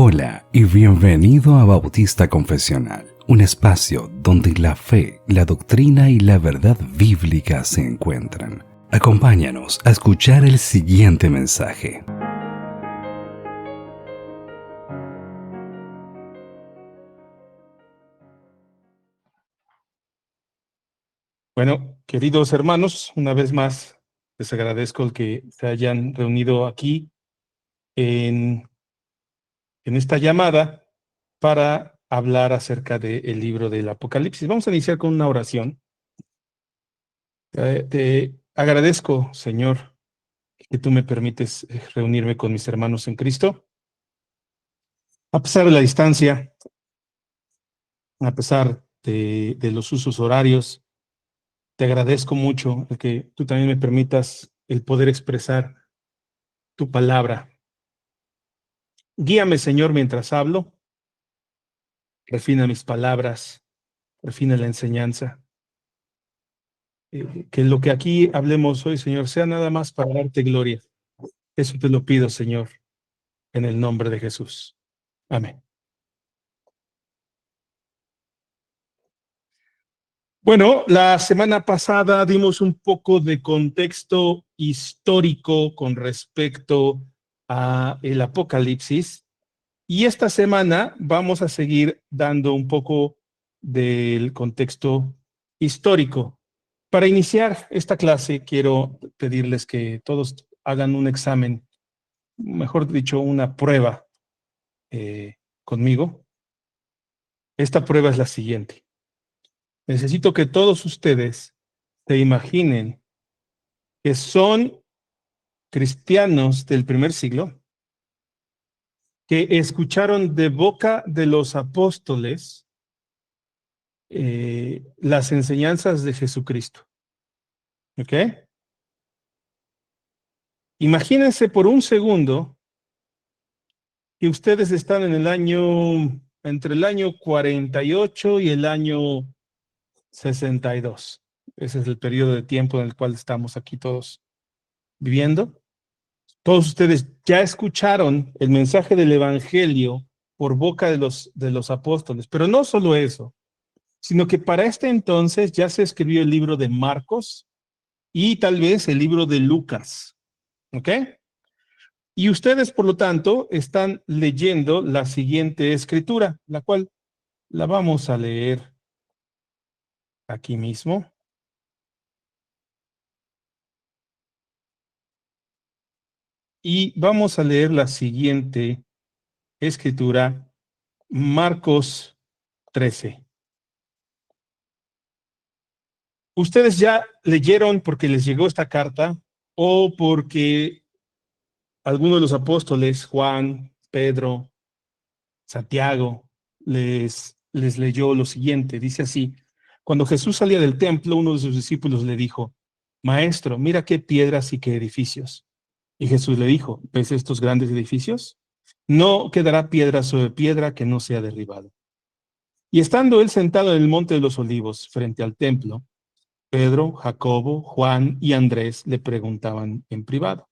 Hola y bienvenido a Bautista Confesional, un espacio donde la fe, la doctrina y la verdad bíblica se encuentran. Acompáñanos a escuchar el siguiente mensaje. Bueno, queridos hermanos, una vez más les agradezco el que se hayan reunido aquí en esta llamada para hablar acerca del libro del Apocalipsis. Vamos a iniciar con una oración. Te agradezco, Señor, que tú me permites reunirme con mis hermanos en Cristo. A pesar de la distancia, a pesar de los usos horarios, te agradezco mucho el que tú también me permitas el poder expresar tu palabra. Guíame, Señor, mientras hablo. Refina mis palabras, refina la enseñanza. Que lo que aquí hablemos hoy, Señor, sea nada más para darte gloria. Eso te lo pido, Señor, en el nombre de Jesús. Amén. Bueno, la semana pasada dimos un poco de contexto histórico con respecto a el Apocalipsis, y esta semana vamos a seguir dando un poco del contexto histórico. Para iniciar esta clase, quiero pedirles que todos hagan un examen, mejor dicho, una prueba conmigo. Esta prueba es la siguiente. Necesito que todos ustedes se imaginen que son cristianos del primer siglo, que escucharon de boca de los apóstoles las enseñanzas de Jesucristo. ¿Ok? Imagínense por un segundo que ustedes están en el año, entre el año 48 y el año 62. Ese es el periodo de tiempo en el cual estamos aquí todos viviendo. Todos ustedes ya escucharon el mensaje del Evangelio por boca de los apóstoles, pero no solo eso, sino que para este entonces ya se escribió el libro de Marcos y tal vez el libro de Lucas. ¿Ok? Y ustedes, por lo tanto, están leyendo la siguiente escritura, la cual la vamos a leer aquí mismo. Y vamos a leer la siguiente escritura, Marcos 13. Ustedes ya leyeron porque les llegó esta carta o porque alguno de los apóstoles, Juan, Pedro, Santiago, les leyó lo siguiente. Dice así: cuando Jesús salía del templo, uno de sus discípulos le dijo: Maestro, mira qué piedras y qué edificios. Y Jesús le dijo: ¿ves estos grandes edificios? No quedará piedra sobre piedra que no sea derribada. Y estando él sentado en el monte de los olivos, frente al templo, Pedro, Jacobo, Juan y Andrés le preguntaban en privado: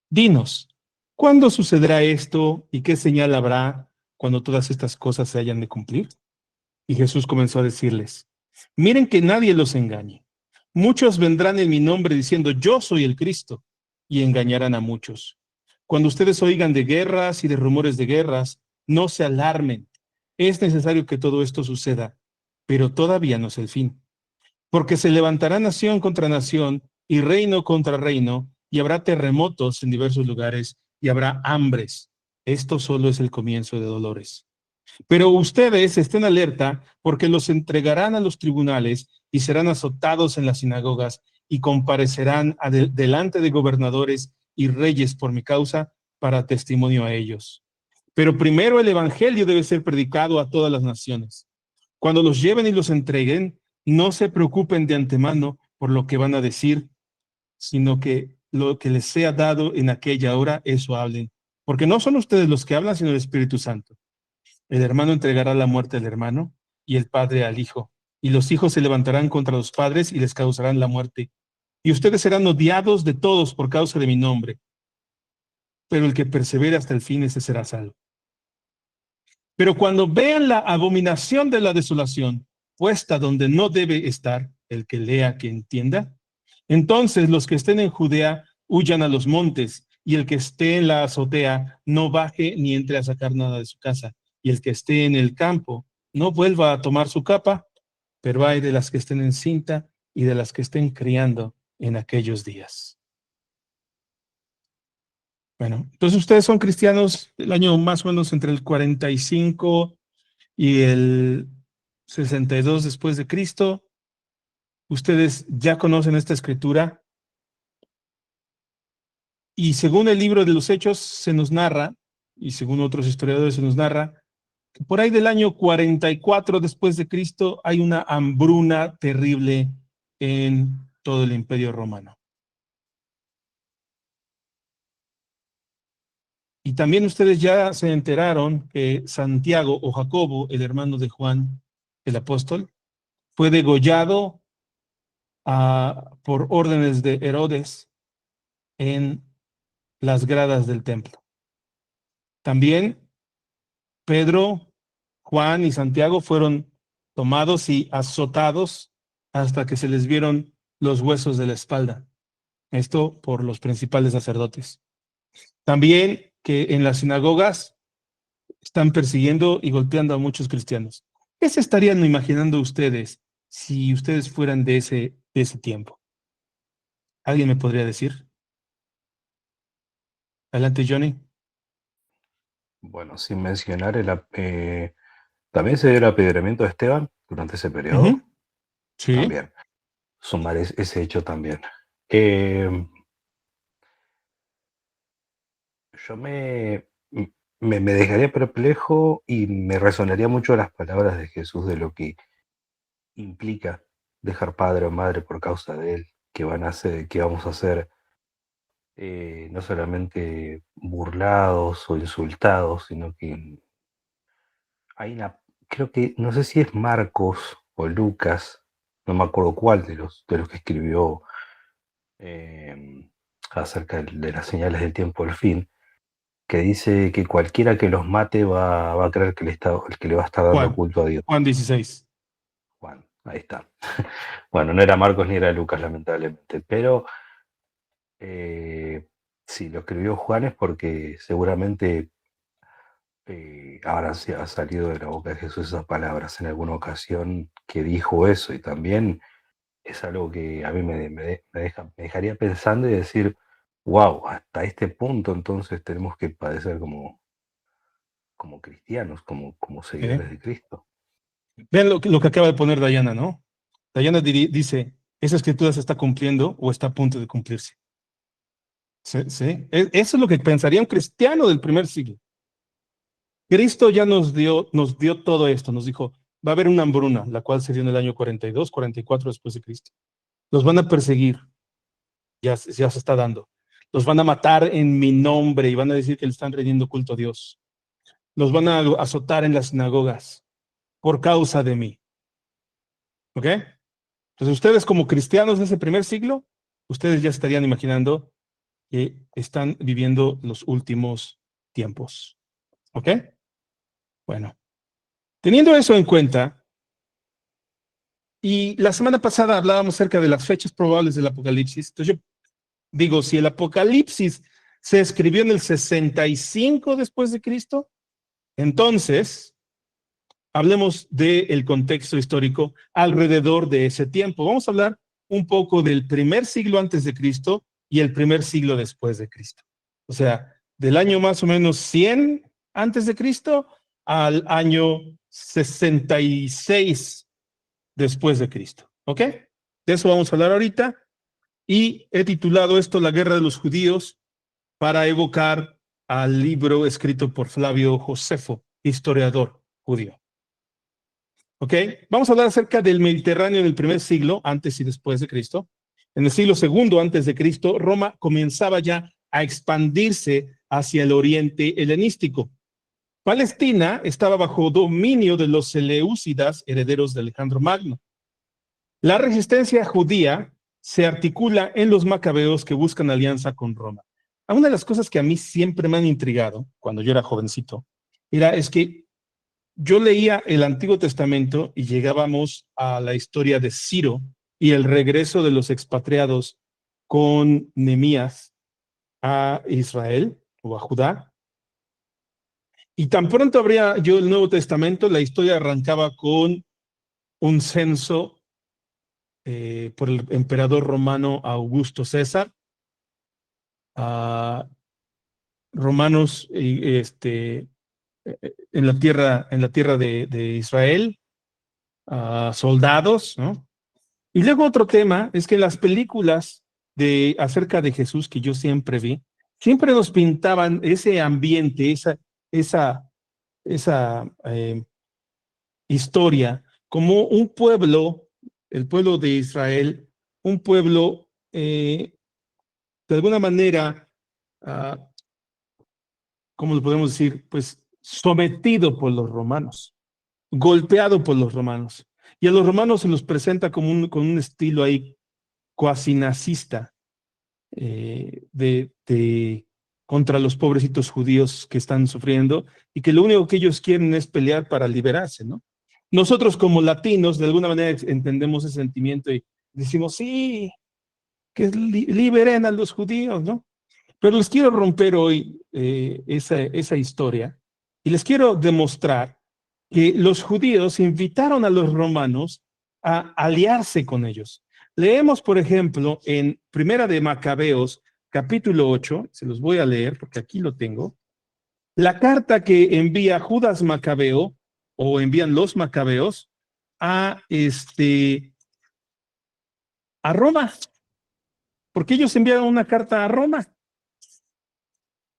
Dinos, ¿cuándo sucederá esto y qué señal habrá cuando todas estas cosas se hayan de cumplir? Y Jesús comenzó a decirles: miren que nadie los engañe. Muchos vendrán en mi nombre diciendo: yo soy el Cristo, y engañarán a muchos. Cuando ustedes oigan de guerras y de rumores de guerras, no se alarmen. Es necesario que todo esto suceda, pero todavía no es el fin. Porque se levantará nación contra nación y reino contra reino, y habrá terremotos en diversos lugares y habrá hambres. Esto solo es el comienzo de dolores. Pero ustedes estén alerta, porque los entregarán a los tribunales y serán azotados en las sinagogas y comparecerán delante de gobernadores y reyes por mi causa para testimonio a ellos. Pero primero el evangelio debe ser predicado a todas las naciones. Cuando los lleven y los entreguen, no se preocupen de antemano por lo que van a decir, sino que lo que les sea dado en aquella hora, eso hablen. Porque no son ustedes los que hablan, sino el Espíritu Santo. El hermano entregará la muerte al hermano y el padre al hijo. Y los hijos se levantarán contra los padres y les causarán la muerte. Y ustedes serán odiados de todos por causa de mi nombre. Pero el que persevere hasta el fin, ese será salvo. Pero cuando vean la abominación de la desolación puesta donde no debe estar, el que lea, que entienda, entonces los que estén en Judea huyan a los montes, y el que esté en la azotea no baje ni entre a sacar nada de su casa, y el que esté en el campo no vuelva a tomar su capa, pero hay de las que estén en cinta y de las que estén criando en aquellos días. Bueno, entonces ustedes son cristianos del año más o menos entre el 45 y el 62 después de Cristo. Ustedes ya conocen esta escritura y según el libro de los Hechos se nos narra, y según otros historiadores se nos narra, que por ahí del año 44 después de Cristo hay una hambruna terrible en todo el Imperio Romano. Y también ustedes ya se enteraron que Santiago o Jacobo, el hermano de Juan, el apóstol, fue degollado por órdenes de Herodes en las gradas del templo. También Pedro, Juan y Santiago fueron tomados y azotados hasta que se les vieron los huesos de la espalda. Esto por los principales sacerdotes. También que en las sinagogas están persiguiendo y golpeando a muchos cristianos. ¿Qué se estarían imaginando ustedes si ustedes fueran de ese tiempo? ¿Alguien me podría decir? Adelante, Johnny. Bueno, sin mencionar también se dio el apedreamiento de Esteban durante ese periodo. Sí. También. Sumar ese hecho también. Yo me dejaría perplejo y me resonaría mucho las palabras de Jesús de lo que implica dejar padre o madre por causa de él, que vamos a ser no solamente burlados o insultados, sino que creo que, no sé si es Marcos o Lucas, no me acuerdo cuál de los que escribió acerca de las señales del tiempo del fin, que dice que cualquiera que los mate va a creer que le va a estar dando culto a Dios. Juan 16. Juan, ahí está. Bueno, no era Marcos ni era Lucas, lamentablemente, pero si lo escribió Juan es porque seguramente ahora se ha salido de la boca de Jesús esas palabras en alguna ocasión que dijo eso, y también es algo que a mí me dejaría pensando y decir, wow, hasta este punto entonces tenemos que padecer como cristianos, como seguidores de Cristo. Vean lo que acaba de poner Dayana, ¿no? Dayana dice, esa escritura se está cumpliendo o está a punto de cumplirse. ¿Sí? Eso es lo que pensaría un cristiano del primer siglo. Cristo ya nos dio todo esto, nos dijo, va a haber una hambruna, la cual se dio en el año 42, 44 después de Cristo. Los van a perseguir, ya se está dando. Los van a matar en mi nombre y van a decir que le están rindiendo culto a Dios. Los van a azotar en las sinagogas por causa de mí. ¿Ok? Entonces ustedes como cristianos de ese primer siglo, ustedes ya estarían imaginando que están viviendo los últimos tiempos. ¿Ok? Bueno, teniendo eso en cuenta, y la semana pasada hablábamos acerca de las fechas probables del Apocalipsis. Entonces yo digo, si el Apocalipsis se escribió en el 65 después de Cristo, entonces hablemos del contexto histórico alrededor de ese tiempo. Vamos a hablar un poco del primer siglo antes de Cristo y el primer siglo después de Cristo. O sea, del año más o menos 100 antes de Cristo al año 66 después de Cristo. ¿Ok? De eso vamos a hablar ahorita. Y he titulado esto La Guerra de los Judíos para evocar al libro escrito por Flavio Josefo, historiador judío. ¿Ok? Vamos a hablar acerca del Mediterráneo en el primer siglo, antes y después de Cristo. En el siglo segundo antes de Cristo, Roma comenzaba ya a expandirse hacia el oriente helenístico. Palestina estaba bajo dominio de los seleucidas, herederos de Alejandro Magno. La resistencia judía se articula en los macabeos que buscan alianza con Roma. Una de las cosas que a mí siempre me han intrigado, cuando yo era jovencito, es que yo leía el Antiguo Testamento y llegábamos a la historia de Ciro y el regreso de los expatriados con Nehemías a Israel o a Judá. Y tan pronto abría yo el Nuevo Testamento, la historia arrancaba con un censo por el emperador romano Augusto César. Romanos en la tierra de Israel, soldados, ¿no? Y luego otro tema es que las películas acerca de Jesús que yo siempre vi, siempre nos pintaban ese ambiente, esa historia, como un pueblo, el pueblo de Israel, un pueblo de alguna manera, ¿cómo lo podemos decir? Pues sometido por los romanos, golpeado por los romanos. Y a los romanos se los presenta como con un estilo ahí cuasi nazista contra los pobrecitos judíos que están sufriendo y que lo único que ellos quieren es pelear para liberarse, ¿no? Nosotros como latinos de alguna manera entendemos ese sentimiento y decimos, sí, que liberen a los judíos, ¿no? Pero les quiero romper hoy esa historia y les quiero demostrar que los judíos invitaron a los romanos a aliarse con ellos. Leemos, por ejemplo, en Primera de Macabeos, capítulo 8, se los voy a leer porque aquí lo tengo, la carta que envía Judas Macabeo, o envían los macabeos, a Roma, porque ellos enviaron una carta a Roma.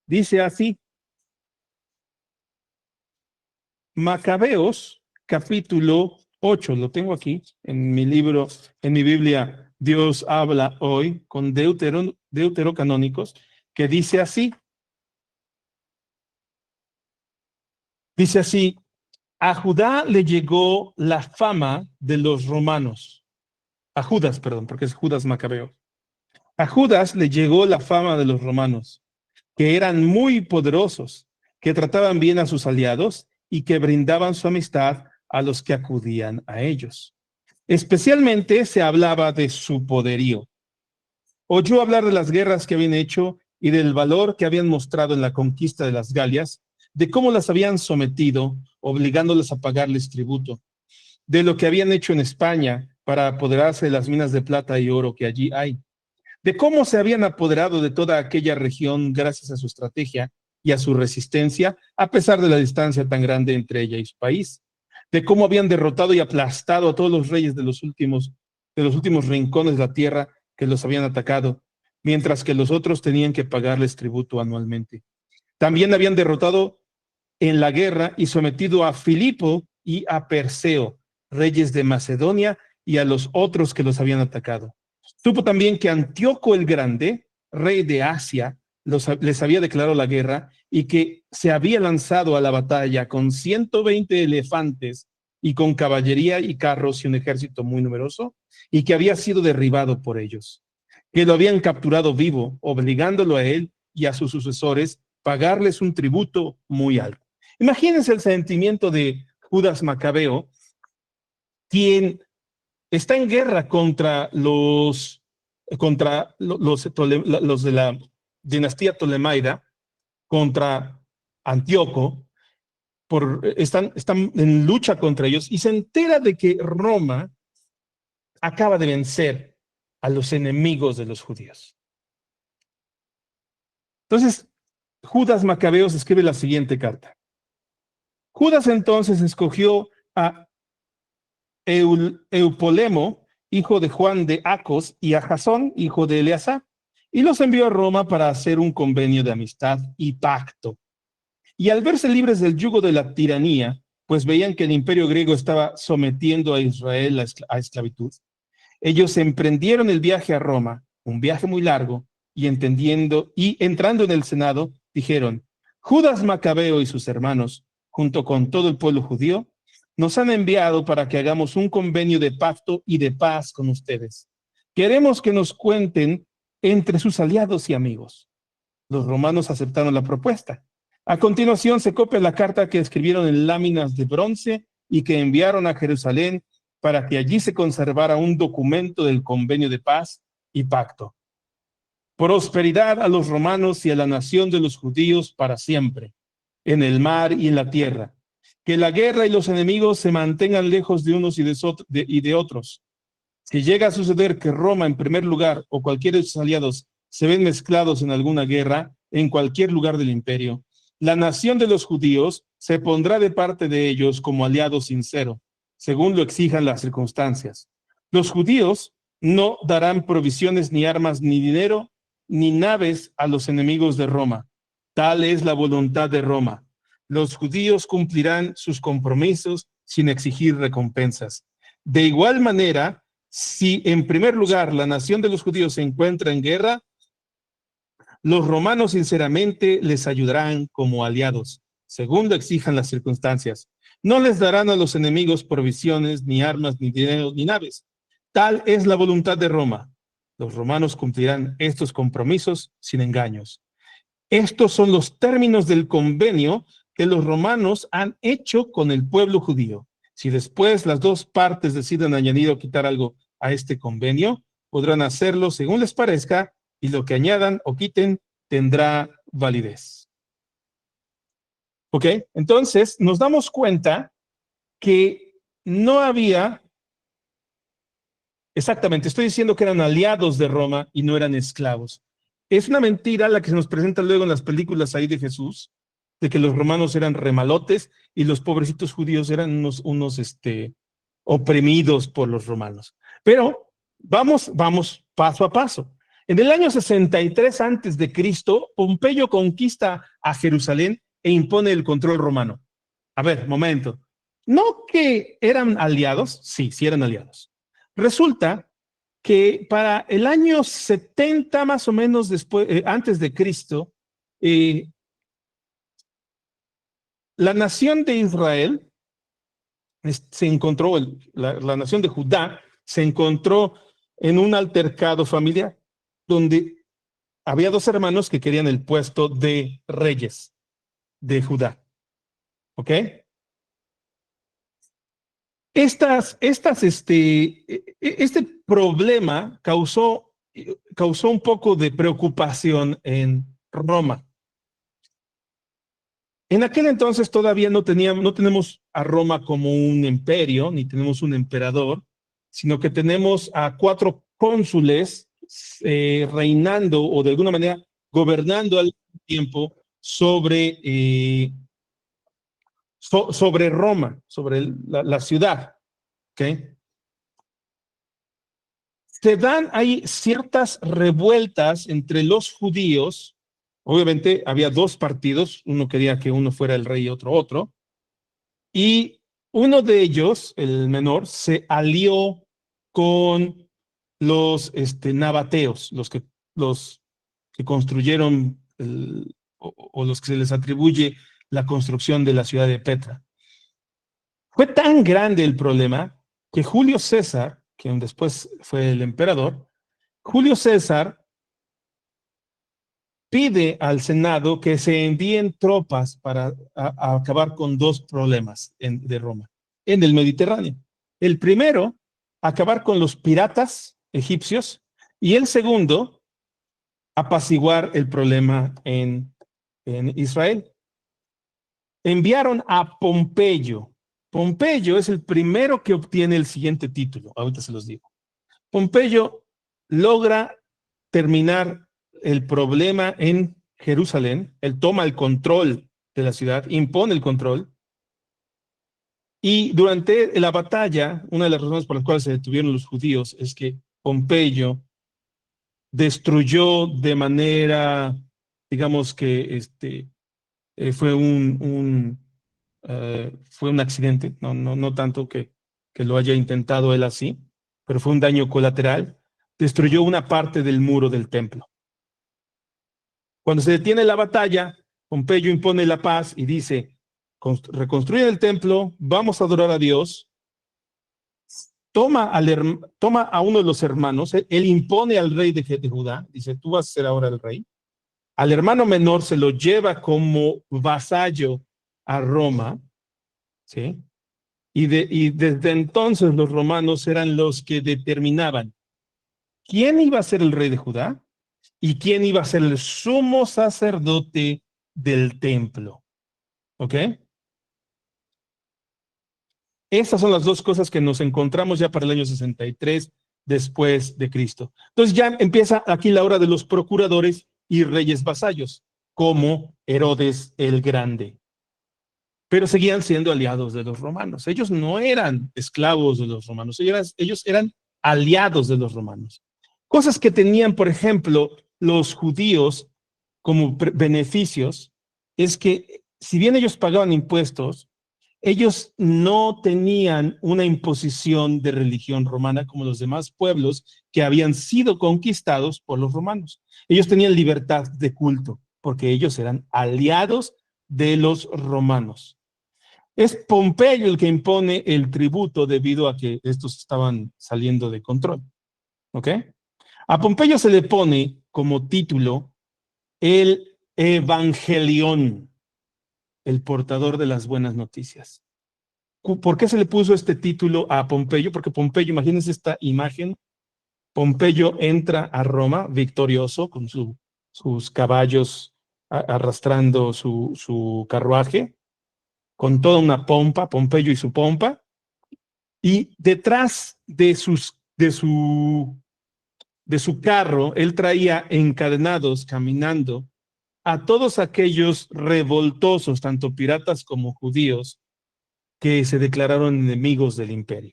Dice así, Macabeos, capítulo 8, lo tengo aquí en mi libro, en mi Biblia, Dios habla hoy, con deuterocanónicos, que dice así, a Judá le llegó la fama de los romanos, a Judas, perdón, porque es Judas Macabeo, a Judas le llegó la fama de los romanos, que eran muy poderosos, que trataban bien a sus aliados y que brindaban su amistad a los que acudían a ellos. Especialmente se hablaba de su poderío. Oyó hablar de las guerras que habían hecho y del valor que habían mostrado en la conquista de las Galias, de cómo las habían sometido, obligándolas a pagarles tributo, de lo que habían hecho en España para apoderarse de las minas de plata y oro que allí hay, de cómo se habían apoderado de toda aquella región gracias a su estrategia y a su resistencia, a pesar de la distancia tan grande entre ella y su país, de cómo habían derrotado y aplastado a todos los reyes de los últimos rincones de la tierra que los habían atacado, mientras que los otros tenían que pagarles tributo anualmente. También habían derrotado en la guerra y sometido a Filipo y a Perseo, reyes de Macedonia, y a los otros que los habían atacado. Supo también que Antíoco el Grande, rey de Asia, les había declarado la guerra y que se había lanzado a la batalla con 120 elefantes y con caballería y carros y un ejército muy numeroso, y que había sido derribado por ellos, que lo habían capturado vivo, obligándolo a él y a sus sucesores pagarles un tributo muy alto. Imagínense el sentimiento de Judas Macabeo, quien está en guerra contra los de la dinastía Ptolemaida, contra Antíoco, están en lucha contra ellos y se entera de que Roma acaba de vencer a los enemigos de los judíos. Entonces, Judas Macabeos escribe la siguiente carta. Judas entonces escogió a Eupolemo, hijo de Juan de Acos, y a Jasón, hijo de Eleazar, y los envió a Roma para hacer un convenio de amistad y pacto. Y al verse libres del yugo de la tiranía, pues veían que el imperio griego estaba sometiendo a Israel a esclavitud, ellos emprendieron el viaje a Roma, un viaje muy largo, y entrando en el Senado, dijeron, Judas Macabeo y sus hermanos, junto con todo el pueblo judío, nos han enviado para que hagamos un convenio de pacto y de paz con ustedes. Queremos que nos cuenten entre sus aliados y amigos. Los romanos aceptaron la propuesta A continuación se copia la carta que escribieron en láminas de bronce y que enviaron a Jerusalén para que allí se conservara un documento del convenio de paz y pacto. Prosperidad a los romanos y a la nación de los judíos para siempre, en el mar y en la tierra. Que la guerra y los enemigos se mantengan lejos de unos y de otros. Si llega a suceder que Roma, en primer lugar, o cualquiera de sus aliados se ven mezclados en alguna guerra, en cualquier lugar del imperio, la nación de los judíos se pondrá de parte de ellos como aliado sincero, según lo exijan las circunstancias. Los judíos no darán provisiones, ni armas, ni dinero, ni naves a los enemigos de Roma. Tal es la voluntad de Roma. Los judíos cumplirán sus compromisos sin exigir recompensas. De igual manera, si en primer lugar la nación de los judíos se encuentra en guerra, los romanos sinceramente les ayudarán como aliados, según lo exijan las circunstancias. No les darán a los enemigos provisiones, ni armas, ni dinero, ni naves. Tal es la voluntad de Roma. Los romanos cumplirán estos compromisos sin engaños. Estos son los términos del convenio que los romanos han hecho con el pueblo judío. Si después las dos partes deciden añadir o quitar algo a este convenio, podrán hacerlo según les parezca, y lo que añadan o quiten tendrá validez. ¿Ok? Entonces, nos damos cuenta que no había, exactamente, estoy diciendo que eran aliados de Roma y no eran esclavos. Es una mentira la que se nos presenta luego en las películas ahí de Jesús, de que los romanos eran remalotes y los pobrecitos judíos eran unos oprimidos por los romanos. Pero vamos paso a paso. En el año 63 antes de Cristo, Pompeyo conquista a Jerusalén e impone el control romano. A ver, momento. ¿No que eran aliados? Sí eran aliados. Resulta que para el año 70 más o menos después, antes de Cristo, la nación de Israel se encontró, la nación de Judá se encontró en un altercado familiar donde había dos hermanos que querían el puesto de reyes de Judá. ¿Ok? Este problema causó un poco de preocupación en Roma. En aquel entonces todavía no tenemos a Roma como un imperio, ni tenemos un emperador, sino que tenemos a 4 cónsules reinando o de alguna manera gobernando al tiempo sobre Roma, sobre la ciudad. ¿Okay? Se dan ahí ciertas revueltas entre los judíos. Obviamente había 2 partidos, uno quería que uno fuera el rey y otro, y uno de ellos, el menor, se alió con los nabateos, los que construyeron o los que se les atribuye la construcción de la ciudad de Petra. Fue tan grande el problema que Julio César, quien después fue el emperador, Julio César pide al Senado que se envíen tropas para acabar con 2 problemas de Roma en el Mediterráneo. El primero, acabar con los piratas egipcios, y el segundo, apaciguar el problema en Israel. Enviaron a Pompeyo. Pompeyo es el primero que obtiene el siguiente título, ahorita se los digo. Pompeyo logra terminar el problema en Jerusalén. Él toma el control de la ciudad, impone el control, y durante la batalla, una de las razones por las cuales se detuvieron los judíos es que Pompeyo destruyó de manera, digamos que fue un accidente, no tanto que lo haya intentado él así, pero fue un daño colateral. Destruyó una parte del muro del templo. Cuando se detiene la batalla, Pompeyo impone la paz y dice: reconstruye el templo, vamos a adorar a Dios. Toma a uno de los hermanos, él impone al rey de Judá, dice: tú vas a ser ahora el rey. al hermano menor se lo lleva como vasallo a Roma, ¿sí? Y desde entonces los romanos eran los que determinaban quién iba a ser el rey de Judá y quién iba a ser el sumo sacerdote del templo. ¿Ok? Esas son las dos cosas que nos encontramos ya para el año 63 después de Cristo. Entonces ya empieza aquí la hora de los procuradores y reyes vasallos, como Herodes el Grande. Pero seguían siendo aliados de los romanos. Ellos no eran esclavos de los romanos, ellos eran aliados de los romanos. Cosas que tenían, por ejemplo, los judíos como beneficios, es que si bien ellos pagaban impuestos, ellos no tenían una imposición de religión romana como los demás pueblos que habían sido conquistados por los romanos. Ellos tenían libertad de culto porque ellos eran aliados de los romanos. Es Pompeyo el que impone el tributo debido a que estos estaban saliendo de control. ¿Ok? A Pompeyo se le pone como título el Evangelión, el portador de las buenas noticias. ¿Por qué se le puso este título a Pompeyo? Porque Pompeyo, imagínense esta imagen, Pompeyo entra a Roma victorioso con sus caballos arrastrando su carruaje, con toda una pompa, Pompeyo y su pompa, y detrás de su carro, él traía encadenados caminando a todos aquellos revoltosos, tanto piratas como judíos, que se declararon enemigos del imperio.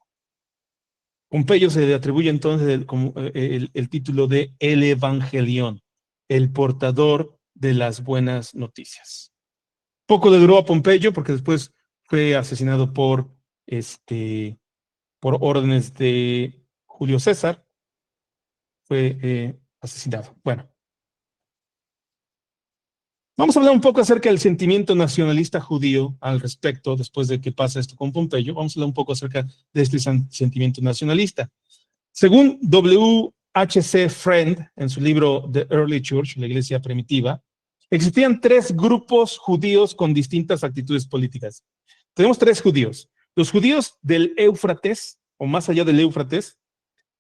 Pompeyo se le atribuye entonces el título de el Evangelión, el portador de las buenas noticias. Poco le duró a Pompeyo porque después fue asesinado por órdenes de Julio César. Fue asesinado. Bueno. Vamos a hablar un poco acerca del sentimiento nacionalista judío al respecto, después de que pasa esto con Pompeyo. Vamos a hablar un poco acerca de este sentimiento nacionalista. Según W.H.C. Friend, en su libro The Early Church, la iglesia primitiva, existían tres grupos judíos con distintas actitudes políticas. Tenemos tres judíos. Los judíos del Éufrates, o más allá del Éufrates,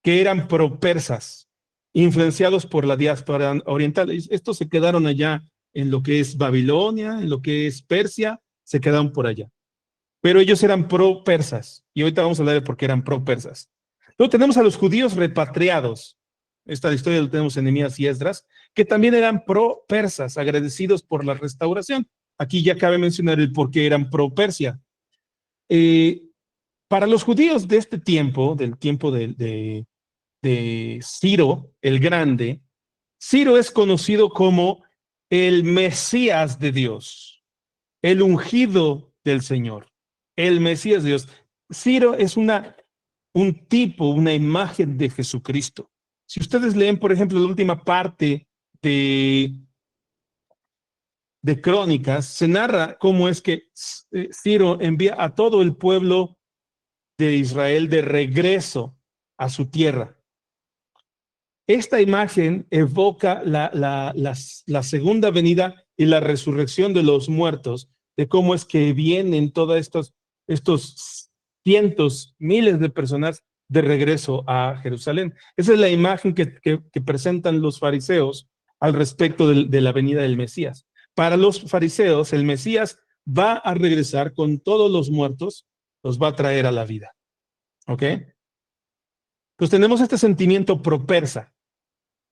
que eran pro-persas, influenciados por la diáspora oriental. Estos se quedaron allá en lo que es Babilonia, en lo que es Persia, se quedaron por allá. Pero ellos eran pro-persas, y ahorita vamos a hablar de por qué eran pro-persas. Luego tenemos a los judíos repatriados. Esta historia lo tenemos en Nehemías y Esdras, que también eran pro-persas, agradecidos por la restauración. Aquí ya cabe mencionar el por qué eran pro-Persia. Para los judíos de este tiempo, del tiempo de Ciro el Grande, Ciro es conocido como el Mesías de Dios, el ungido del Señor, el Mesías de Dios. Ciro es un tipo, una imagen de Jesucristo. Si ustedes leen, por ejemplo, la última parte de Crónicas, se narra cómo es que Ciro envía a todo el pueblo de Israel de regreso a su tierra. Esta imagen evoca la segunda venida y la resurrección de los muertos, de cómo es que vienen todos estos cientos, miles de personas de regreso a Jerusalén. Esa es la imagen que presentan los fariseos al respecto de la venida del Mesías. Para los fariseos, el Mesías va a regresar con todos los muertos, los va a traer a la vida. ¿Ok? Pues tenemos este sentimiento pro-persa.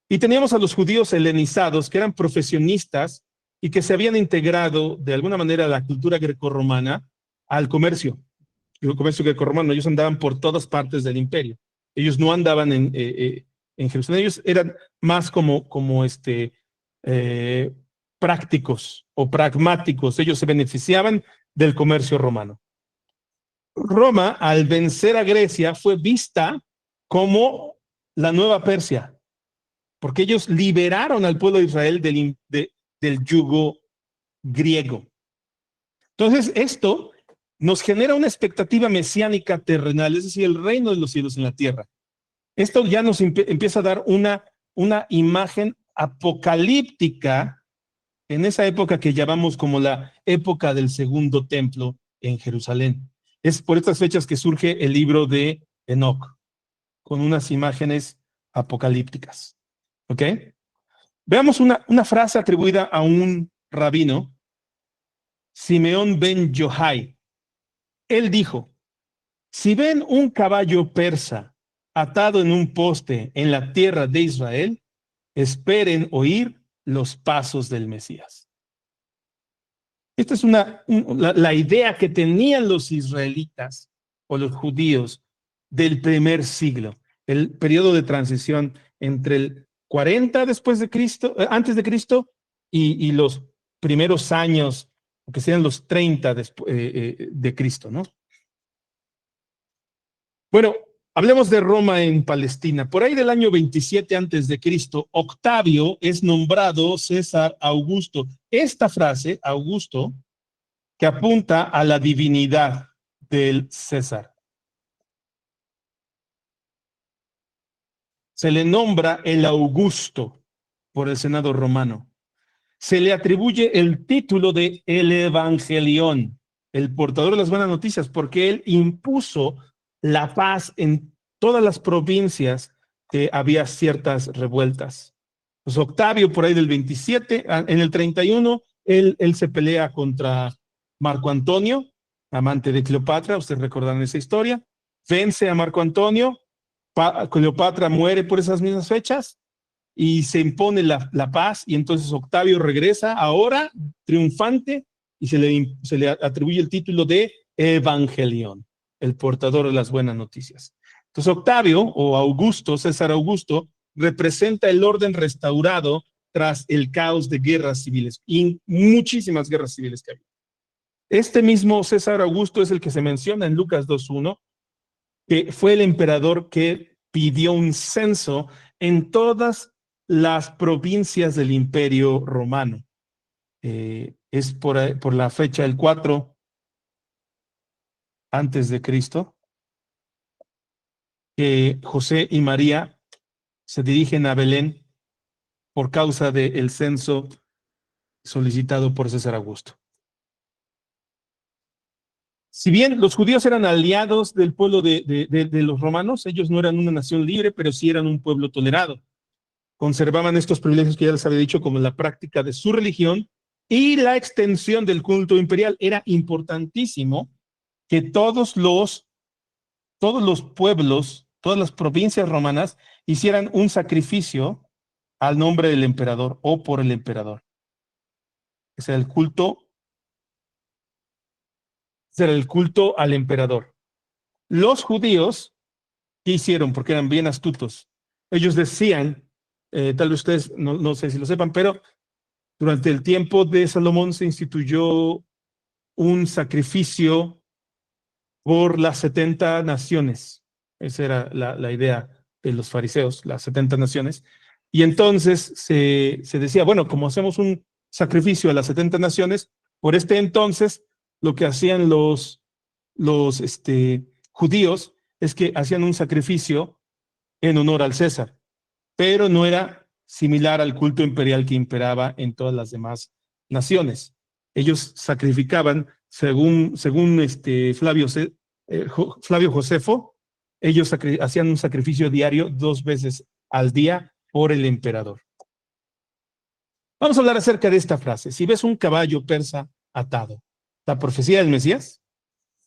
Y teníamos a los judíos helenizados, que eran profesionistas y que se habían integrado de alguna manera a la cultura grecorromana, al comercio. El comercio grecorromano, ellos andaban por todas partes del imperio. Ellos no andaban en Jerusalén, ellos eran más como prácticos o pragmáticos. Ellos se beneficiaban del comercio romano. Roma, al vencer a Grecia, fue vista como la nueva Persia, porque ellos liberaron al pueblo de Israel del yugo griego. Entonces, esto nos genera una expectativa mesiánica terrenal, es decir, el reino de los cielos en la tierra. Esto ya nos empieza a dar una imagen apocalíptica en esa época que llamamos como la época del segundo templo en Jerusalén. Es por estas fechas que surge el libro de Enoc, con unas imágenes apocalípticas. ¿Ok? Veamos una frase atribuida a un rabino, Simeón ben Yohai. Él dijo: si ven un caballo persa atado en un poste en la tierra de Israel, esperen oír los pasos del Mesías. Esta es la idea que tenían los israelitas o los judíos del primer siglo, el periodo de transición entre el 40 después de Cristo, antes de Cristo, y los primeros años, que sean los 30 de Cristo, ¿no? Bueno, hablemos de Roma en Palestina. Por ahí del año 27 antes de Cristo, Octavio es nombrado César Augusto. Esta frase, Augusto, que apunta a la divinidad del César. Se le nombra el Augusto por el Senado romano. Se le atribuye el título de el Evangelión, el portador de las buenas noticias, porque él impuso la paz en todas las provincias que había ciertas revueltas. Pues Octavio, por ahí del 27, en el 31, él se pelea contra Marco Antonio, amante de Cleopatra, ustedes recordarán esa historia, vence a Marco Antonio, Cleopatra muere por esas mismas fechas, y se impone la paz, y entonces Octavio regresa ahora triunfante y se le atribuye el título de Evangelión, el portador de las buenas noticias. Entonces Octavio o Augusto, César Augusto, representa el orden restaurado tras el caos de guerras civiles y muchísimas guerras civiles que había. Este mismo César Augusto es el que se menciona en Lucas 2:1, que fue el emperador que pidió un censo en todas las provincias del Imperio Romano. Es por la fecha del 4 antes de Cristo que José y María se dirigen a Belén por causa del censo solicitado por César Augusto. Si bien los judíos eran aliados del pueblo de los romanos, ellos no eran una nación libre, pero sí eran un pueblo tolerado. Conservaban estos privilegios que ya les había dicho, como la práctica de su religión y la extensión del culto imperial. Era importantísimo que todos los pueblos, todas las provincias romanas hicieran un sacrificio al nombre del emperador o por el emperador. Ese era el culto al emperador. Los judíos, ¿qué hicieron? Porque eran bien astutos. Ellos decían, tal vez ustedes no sé si lo sepan, pero durante el tiempo de Salomón se instituyó un sacrificio por las 70 naciones. Esa era la idea de los fariseos, las 70 naciones. Y entonces se decía, bueno, como hacemos un sacrificio a las 70 naciones, por este entonces lo que hacían los judíos es que hacían un sacrificio en honor al César, pero no era similar al culto imperial que imperaba en todas las demás naciones. Ellos sacrificaban, según Flavio Josefo, ellos hacían un sacrificio diario 2 veces al día por el emperador. Vamos a hablar acerca de esta frase. Si ves un caballo persa atado, la profecía del Mesías.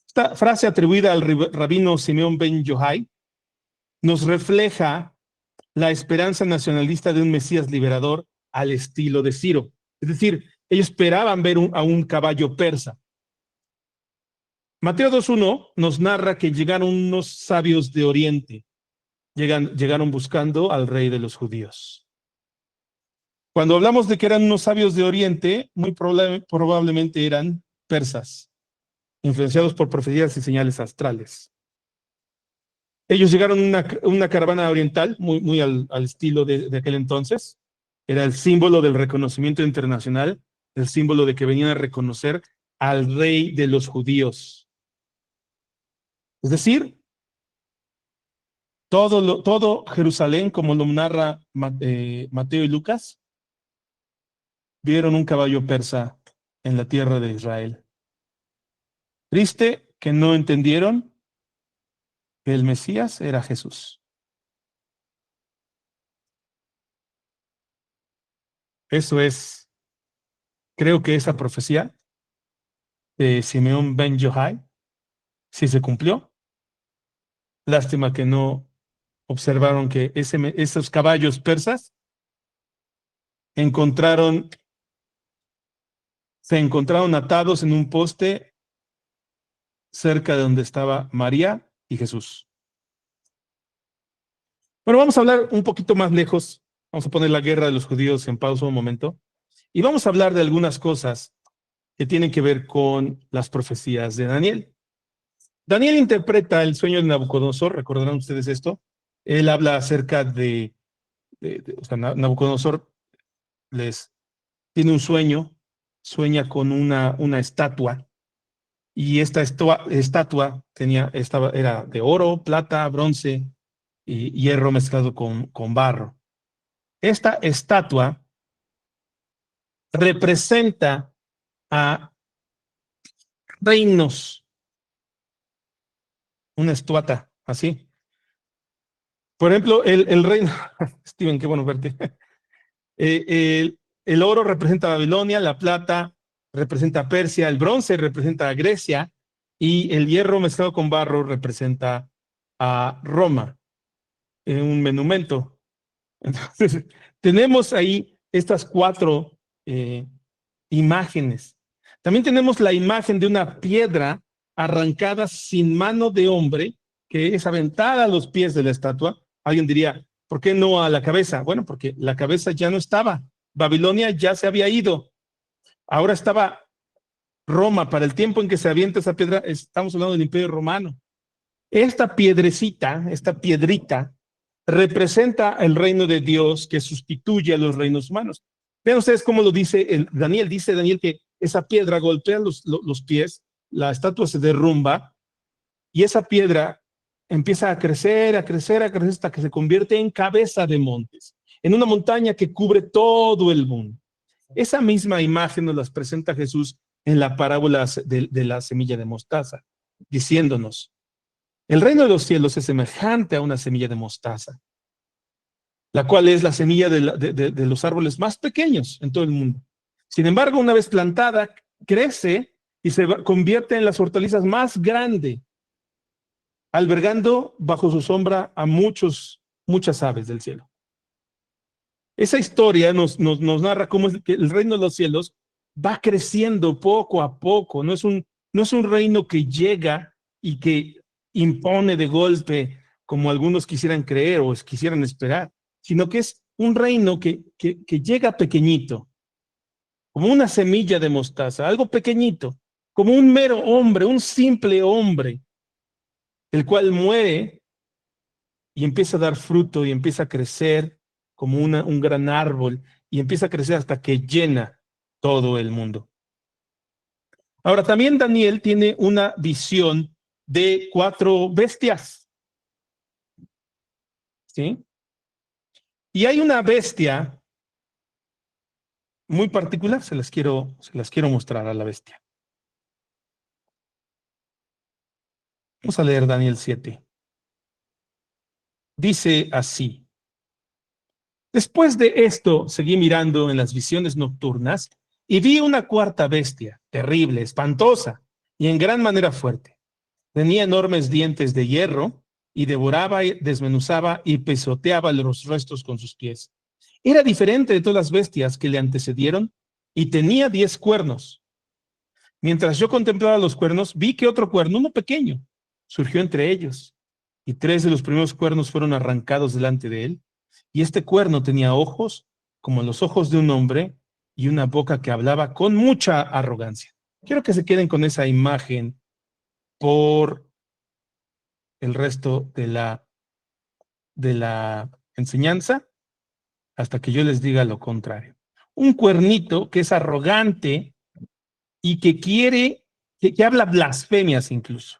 Esta frase atribuida al rabino Simeón ben Yohai nos refleja la esperanza nacionalista de un Mesías liberador al estilo de Ciro. Es decir, ellos esperaban ver a un caballo persa. Mateo 2:1 nos narra que llegaron unos sabios de Oriente. Llegaron buscando al rey de los judíos. Cuando hablamos de que eran unos sabios de Oriente, muy probablemente eran persas, influenciados por profecías y señales astrales. Ellos llegaron una caravana oriental, muy al estilo de aquel entonces. Era el símbolo del reconocimiento internacional, el símbolo de que venían a reconocer al rey de los judíos. Es decir, todo Jerusalén, como lo narra Mateo y Lucas, vieron un caballo persa en la tierra de Israel. Triste que no entendieron que el Mesías era Jesús. Eso es, creo que esa profecía de Simeón ben Yohai sí se cumplió. Lástima que no observaron que esos caballos persas se encontraron atados en un poste cerca de donde estaba María y Jesús. Bueno, vamos a hablar un poquito más lejos. Vamos a poner la guerra de los judíos en pausa un momento. Y vamos a hablar de algunas cosas que tienen que ver con las profecías de Daniel. Daniel interpreta el sueño de Nabucodonosor, recordarán ustedes esto. Él habla acerca o sea, Nabucodonosor tiene un sueño, sueña con una estatua, y esta estatua era de oro, plata, bronce y hierro mezclado con barro. Esta estatua representa a reinos, una estatua, así. Por ejemplo, el reino, Steven, qué bueno verte. El oro representa a Babilonia, la plata representa a Persia, el bronce representa a Grecia y el hierro mezclado con barro representa a Roma, en un monumento. Entonces, tenemos ahí estas cuatro imágenes. También tenemos la imagen de una piedra arrancada sin mano de hombre, que es aventada a los pies de la estatua. Alguien diría, ¿por qué no a la cabeza? Bueno, porque la cabeza ya no estaba. Babilonia ya se había ido. Ahora estaba Roma. Para el tiempo en que se avienta esa piedra, estamos hablando del Imperio Romano. Esta piedrecita, esta piedrita, representa el reino de Dios que sustituye a los reinos humanos. Vean ustedes cómo lo dice Daniel. Dice Daniel que esa piedra golpea los pies, la estatua se derrumba y esa piedra empieza a crecer, a crecer, a crecer hasta que se convierte en cabeza de montes, en una montaña que cubre todo el mundo. Esa misma imagen nos las presenta Jesús en la parábola de la semilla de mostaza, diciéndonos, el reino de los cielos es semejante a una semilla de mostaza, la cual es la semilla de los árboles más pequeños en todo el mundo. Sin embargo, una vez plantada, crece y se convierte en las hortalizas más grandes, albergando bajo su sombra a muchas aves del cielo. Esa historia nos narra cómo es que el reino de los cielos va creciendo poco a poco. No es un reino que llega y que impone de golpe, como algunos quisieran creer o quisieran esperar, sino que es un reino que llega pequeñito, como una semilla de mostaza, algo pequeñito, como un mero hombre, un simple hombre, el cual muere y empieza a dar fruto y empieza a crecer como un gran árbol y empieza a crecer hasta que llena todo el mundo. Ahora, también Daniel tiene una visión de 4 bestias. ¿Sí? Y hay una bestia muy particular, se las quiero mostrar a la bestia. Vamos a leer Daniel 7. Dice así: después de esto, seguí mirando en las visiones nocturnas y vi una cuarta bestia, terrible, espantosa y en gran manera fuerte. Tenía enormes dientes de hierro y devoraba, desmenuzaba y pisoteaba los restos con sus pies. Era diferente de todas las bestias que le antecedieron y tenía 10 cuernos. Mientras yo contemplaba los cuernos, vi que otro cuerno, uno pequeño, surgió entre ellos, y 3 de los primeros cuernos fueron arrancados delante de él, y este cuerno tenía ojos como los ojos de un hombre y una boca que hablaba con mucha arrogancia. Quiero que se queden con esa imagen por el resto de la enseñanza, hasta que yo les diga lo contrario. Un cuernito que es arrogante y que quiere, que habla blasfemias incluso.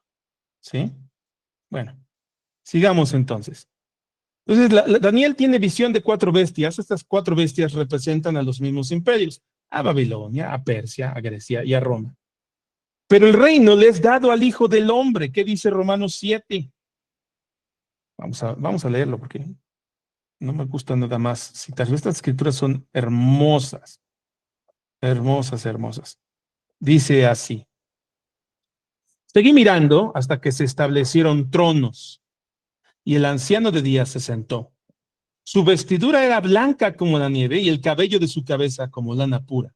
¿Sí? Bueno, sigamos entonces. Entonces, Daniel tiene visión de 4 bestias. Estas 4 bestias representan a los mismos imperios. a Babilonia, a Persia, a Grecia y a Roma. Pero el reino le es dado al Hijo del Hombre. ¿Qué dice Romanos 7? Vamos a leerlo porque no me gusta nada más citar. Estas escrituras son hermosas, hermosas, hermosas. Dice así: seguí mirando hasta que se establecieron tronos y el anciano de días se sentó. Su vestidura era blanca como la nieve y el cabello de su cabeza como lana pura.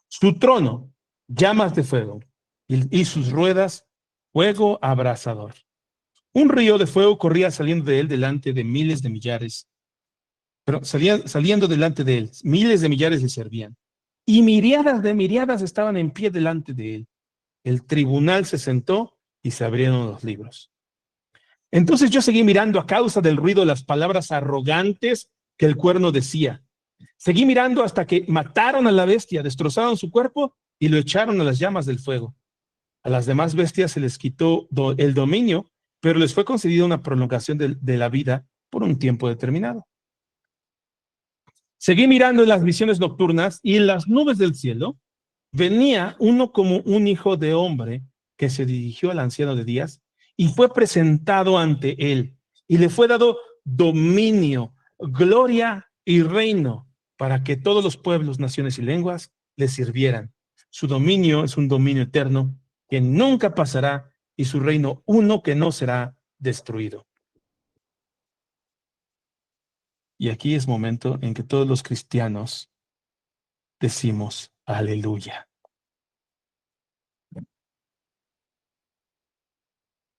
Su trono, llamas de fuego, y sus ruedas, fuego abrasador. Un río de fuego corría saliendo de él delante de miles de millares. Pero saliendo delante de él, miles de millares le servían. Y miríadas de miríadas estaban en pie delante de él. El tribunal se sentó y se abrieron los libros. Entonces yo seguí mirando a causa del ruido de las palabras arrogantes que el cuerno decía. Seguí mirando hasta que mataron a la bestia, destrozaron su cuerpo y lo echaron a las llamas del fuego. A las demás bestias se les quitó el dominio, pero les fue concedida una prolongación de la vida por un tiempo determinado. Seguí mirando en las visiones nocturnas y en las nubes del cielo venía uno como un hijo de hombre que se dirigió al anciano de días y fue presentado ante él y le fue dado dominio, gloria y reino para que todos los pueblos, naciones y lenguas le sirvieran. Su dominio es un dominio eterno que nunca pasará y su reino uno que no será destruido. Y aquí es momento en que todos los cristianos decimos aleluya.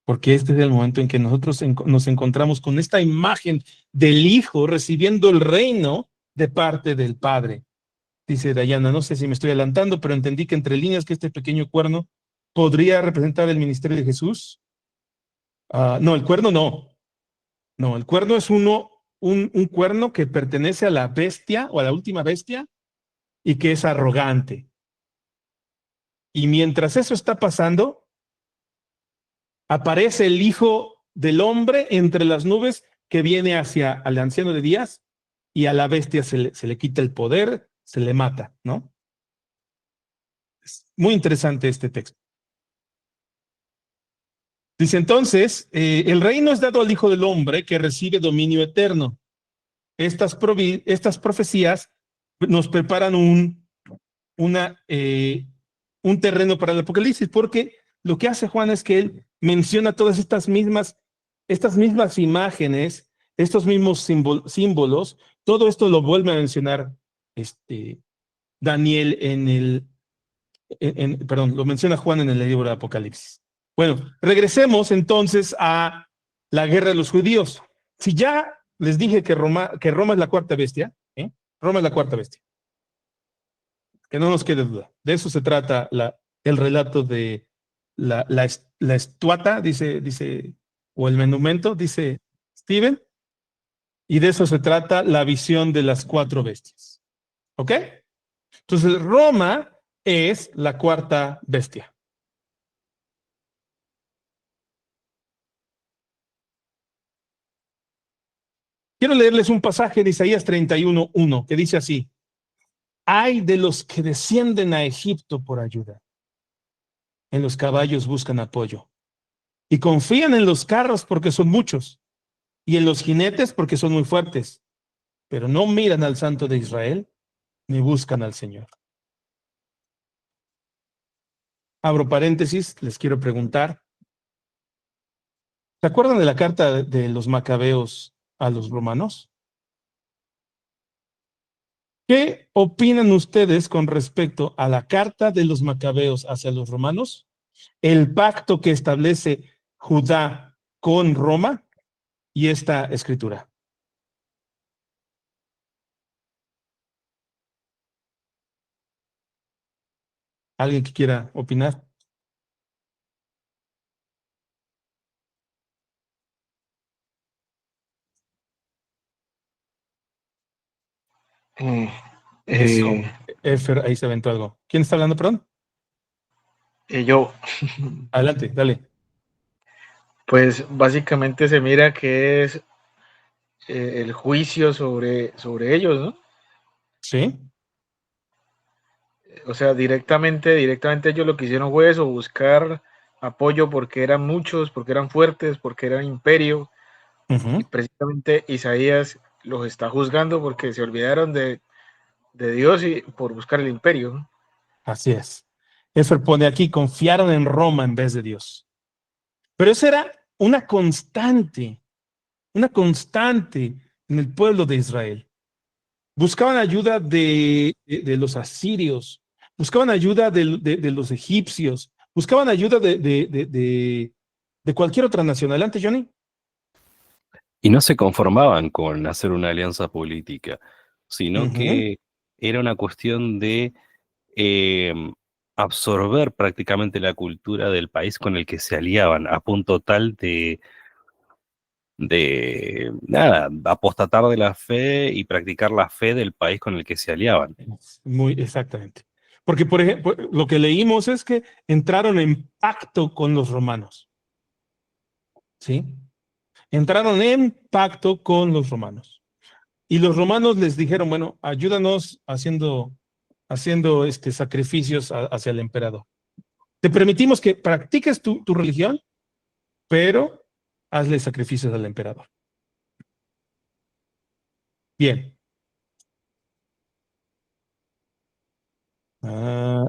Porque este es el momento en que nosotros nos encontramos con esta imagen del Hijo recibiendo el reino de parte del Padre. Dice Dayana, no sé si me estoy adelantando, pero entendí que entre líneas que este pequeño cuerno podría representar el ministerio de Jesús. No, el cuerno no. No, el cuerno es un cuerno que pertenece a la bestia o a la última bestia y que es arrogante. Y mientras eso está pasando, aparece el Hijo del Hombre entre las nubes que viene hacia al anciano de días y a la bestia se le quita el poder, se le mata, ¿no? Es muy interesante este texto. Dice entonces, el reino es dado al Hijo del Hombre que recibe dominio eterno. Estas profecías nos preparan un terreno para el Apocalipsis, porque lo que hace Juan es que él menciona todas estas mismas imágenes, estos mismos símbolos, todo esto lo vuelve a mencionar Daniel lo menciona Juan en el libro de Apocalipsis. Bueno, regresemos entonces a la guerra de los judíos. Si ya les dije que Roma es la cuarta bestia, Roma es la cuarta bestia. Que no nos quede duda. De eso se trata el relato de la estuata, dice, o el monumento, dice Steven, y de eso se trata la visión de las cuatro bestias. ¿Ok? Entonces, Roma es la cuarta bestia. Quiero leerles un pasaje de Isaías 31:1 que dice así: ay de los que descienden a Egipto por ayuda. En los caballos buscan apoyo y confían en los carros porque son muchos y en los jinetes porque son muy fuertes, pero no miran al Santo de Israel ni buscan al Señor. Abro paréntesis, les quiero preguntar, ¿se acuerdan de la carta de los macabeos a los romanos? ¿Qué opinan ustedes con respecto a la carta de los macabeos hacia los romanos? El pacto que establece Judá con Roma y esta escritura. ¿Alguien que quiera opinar? Efer, ahí se aventó algo. ¿Quién está hablando, perdón? Yo. Adelante, dale. Pues básicamente se mira que es el juicio sobre ellos, ¿no? Sí. O sea, directamente ellos lo que hicieron fue eso, buscar apoyo porque eran muchos, porque eran fuertes, porque eran imperio. Y precisamente Isaías los está juzgando porque se olvidaron de Dios y por buscar el imperio. Así es. Eso pone aquí, confiaron en Roma en vez de Dios. Pero eso era una constante en el pueblo de Israel. Buscaban ayuda de los asirios, buscaban ayuda de los egipcios, buscaban ayuda de cualquier otra nación. Adelante, Johnny. Y no se conformaban con hacer una alianza política, sino que era una cuestión de absorber prácticamente la cultura del país con el que se aliaban, a punto tal de nada, apostatar de la fe y practicar la fe del país con el que se aliaban. Muy exactamente. Porque, por ejemplo, lo que leímos es que entraron en pacto con los romanos. ¿Sí? Entraron en pacto con los romanos. Y los romanos les dijeron, bueno, ayúdanos haciendo sacrificios hacia el emperador. Te permitimos que practiques tu religión, pero hazle sacrificios al emperador. Bien.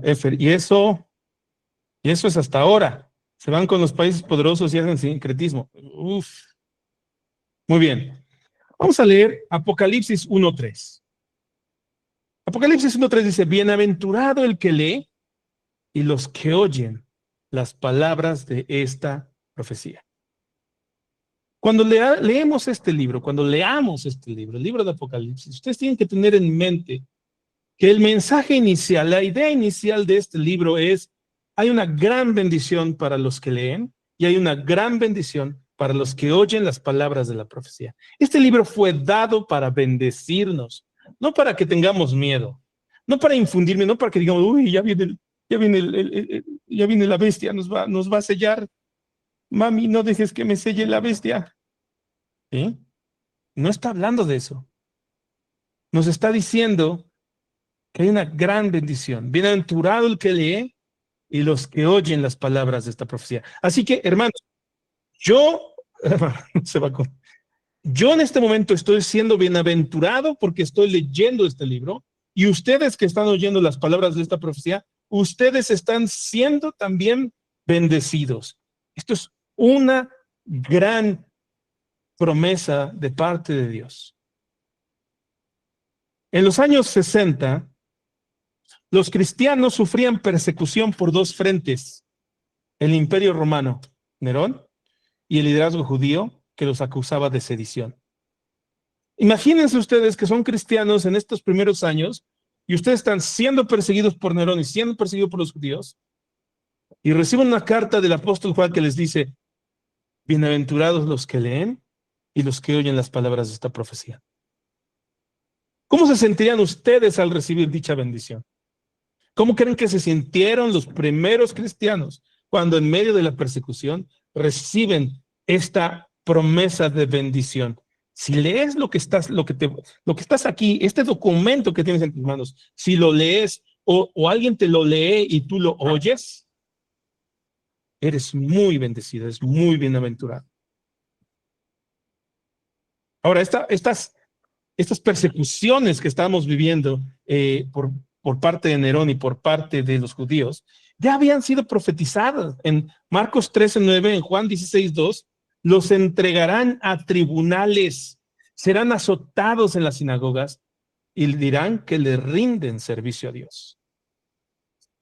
Efer, y eso es hasta ahora. Se van con los países poderosos y hacen sincretismo. Uf. Muy bien. Vamos a leer Apocalipsis 1:3. Apocalipsis 1:3 dice, bienaventurado el que lee y los que oyen las palabras de esta profecía. Cuando leemos este libro, cuando leamos este libro, el libro de Apocalipsis, ustedes tienen que tener en mente que el mensaje inicial, la idea inicial de este libro es, hay una gran bendición para los que leen y hay una gran bendición para los que oyen las palabras de la profecía. Este libro fue dado para bendecirnos, no para que tengamos miedo, no para infundirme, no para que digamos, uy, ya viene la bestia, nos va a sellar. Mami, no dejes que me selle la bestia. ¿Sí? No está hablando de eso. Nos está diciendo que hay una gran bendición. Bienaventurado el que lee y los que oyen las palabras de esta profecía. Así que, hermanos, yo en este momento estoy siendo bienaventurado porque estoy leyendo este libro y ustedes que están oyendo las palabras de esta profecía, ustedes están siendo también bendecidos. Esto es una gran promesa de parte de Dios. En los años 60, los cristianos sufrían persecución por dos frentes: el Imperio Romano, Nerón, y el liderazgo judío que los acusaba de sedición. Imagínense ustedes que son cristianos en estos primeros años y ustedes están siendo perseguidos por Nerón y siendo perseguidos por los judíos y reciben una carta del apóstol Juan que les dice, bienaventurados los que leen y los que oyen las palabras de esta profecía. ¿Cómo se sentirían ustedes al recibir dicha bendición? ¿Cómo creen que se sintieron los primeros cristianos cuando en medio de la persecución reciben esta promesa de bendición? Si lees lo que estás aquí, este documento que tienes en tus manos, si lo lees o alguien te lo lee y tú lo oyes, eres muy bendecido, eres muy bienaventurado. Ahora, estas persecuciones que estamos viviendo por parte de Nerón y por parte de los judíos, ya habían sido profetizadas en Marcos 13:9, en Juan 16:2, los entregarán a tribunales, serán azotados en las sinagogas y dirán que le rinden servicio a Dios.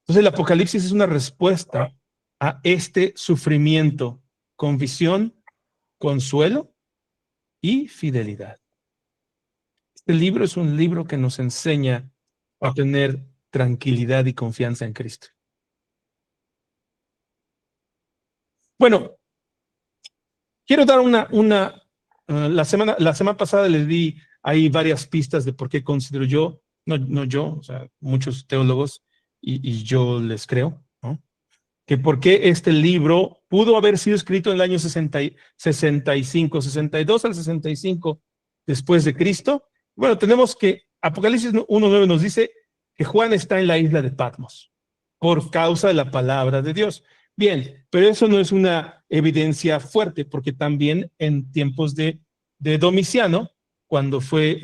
Entonces el Apocalipsis es una respuesta a este sufrimiento con visión, consuelo y fidelidad. Este libro es un libro que nos enseña a tener tranquilidad y confianza en Cristo. Bueno, quiero dar la semana pasada les di ahí varias pistas de por qué considero yo, no yo, o sea, muchos teólogos, y yo les creo, ¿no? Que por qué este libro pudo haber sido escrito en el año 65, 62 al 65 después de Cristo. Bueno, tenemos que Apocalipsis 1:9 nos dice que Juan está en la isla de Patmos por causa de la palabra de Dios. Bien, pero eso no es una evidencia fuerte, porque también en tiempos de Domiciano, cuando fue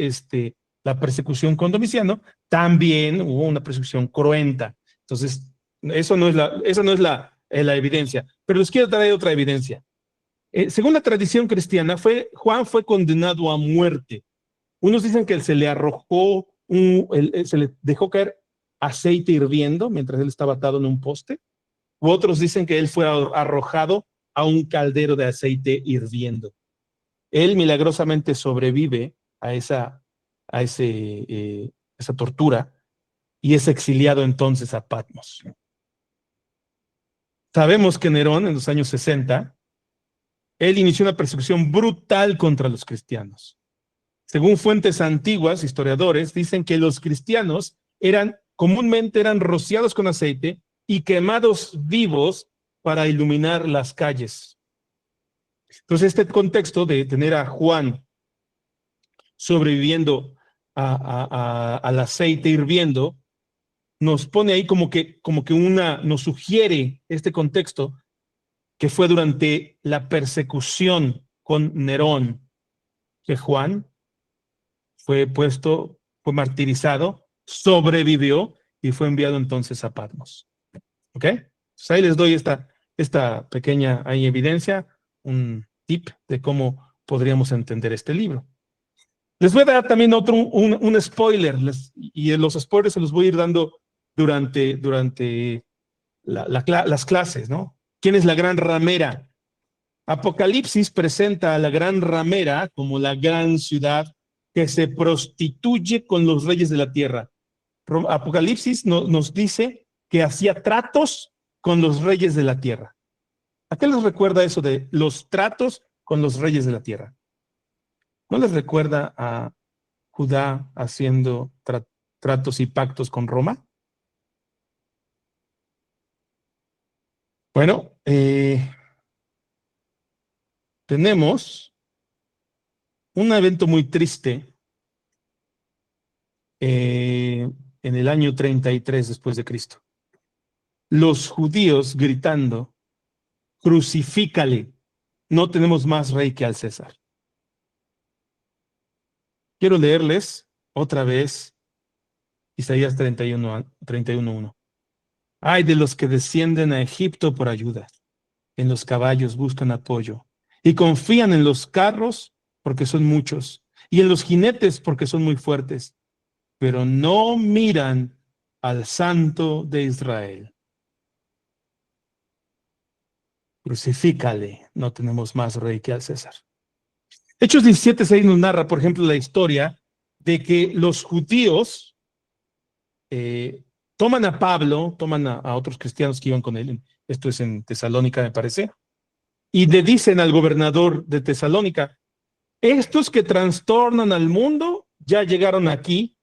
la persecución con Domiciano, también hubo una persecución cruenta. Entonces, eso no es la evidencia. Pero les quiero traer otra evidencia. Según la tradición cristiana, Juan fue condenado a muerte. Unos dicen que se le arrojó, se le dejó caer aceite hirviendo mientras él estaba atado en un poste. U otros dicen que él fue arrojado a un caldero de aceite hirviendo. Él milagrosamente sobrevive a esa tortura y es exiliado entonces a Patmos. Sabemos que Nerón, en los años 60, él inició una persecución brutal contra los cristianos. Según fuentes antiguas, historiadores dicen que los cristianos comúnmente eran rociados con aceite y quemados vivos para iluminar las calles. Entonces, este contexto de tener a Juan sobreviviendo al aceite hirviendo, nos pone ahí como que nos sugiere este contexto que fue durante la persecución con Nerón, que Juan fue martirizado, sobrevivió y fue enviado entonces a Patmos. ¿Ok? Entonces ahí les doy esta pequeña evidencia, un tip de cómo podríamos entender este libro. Les voy a dar también un spoiler, y los spoilers se los voy a ir dando durante las clases, ¿no? ¿Quién es la gran ramera? Apocalipsis presenta a la gran ramera como la gran ciudad que se prostituye con los reyes de la tierra. Apocalipsis nos dice que hacía tratos con los reyes de la tierra. ¿A qué les recuerda eso de los tratos con los reyes de la tierra? ¿No les recuerda a Judá haciendo tratos y pactos con Roma? Bueno, tenemos un evento muy triste en el año 33 después de Cristo. Los judíos gritando, crucifícale, no tenemos más rey que al César. Quiero leerles otra vez Isaías 31:1. Ay de los que descienden a Egipto por ayuda, en los caballos buscan apoyo, y confían en los carros porque son muchos, y en los jinetes porque son muy fuertes, pero no miran al Santo de Israel. Crucifícale, no tenemos más rey que al César. Hechos 17:6 nos narra, por ejemplo, la historia de que los judíos toman a Pablo, toman a otros cristianos que iban con él, esto es en Tesalónica, me parece, y le dicen al gobernador de Tesalónica, estos que trastornan al mundo ya llegaron aquí,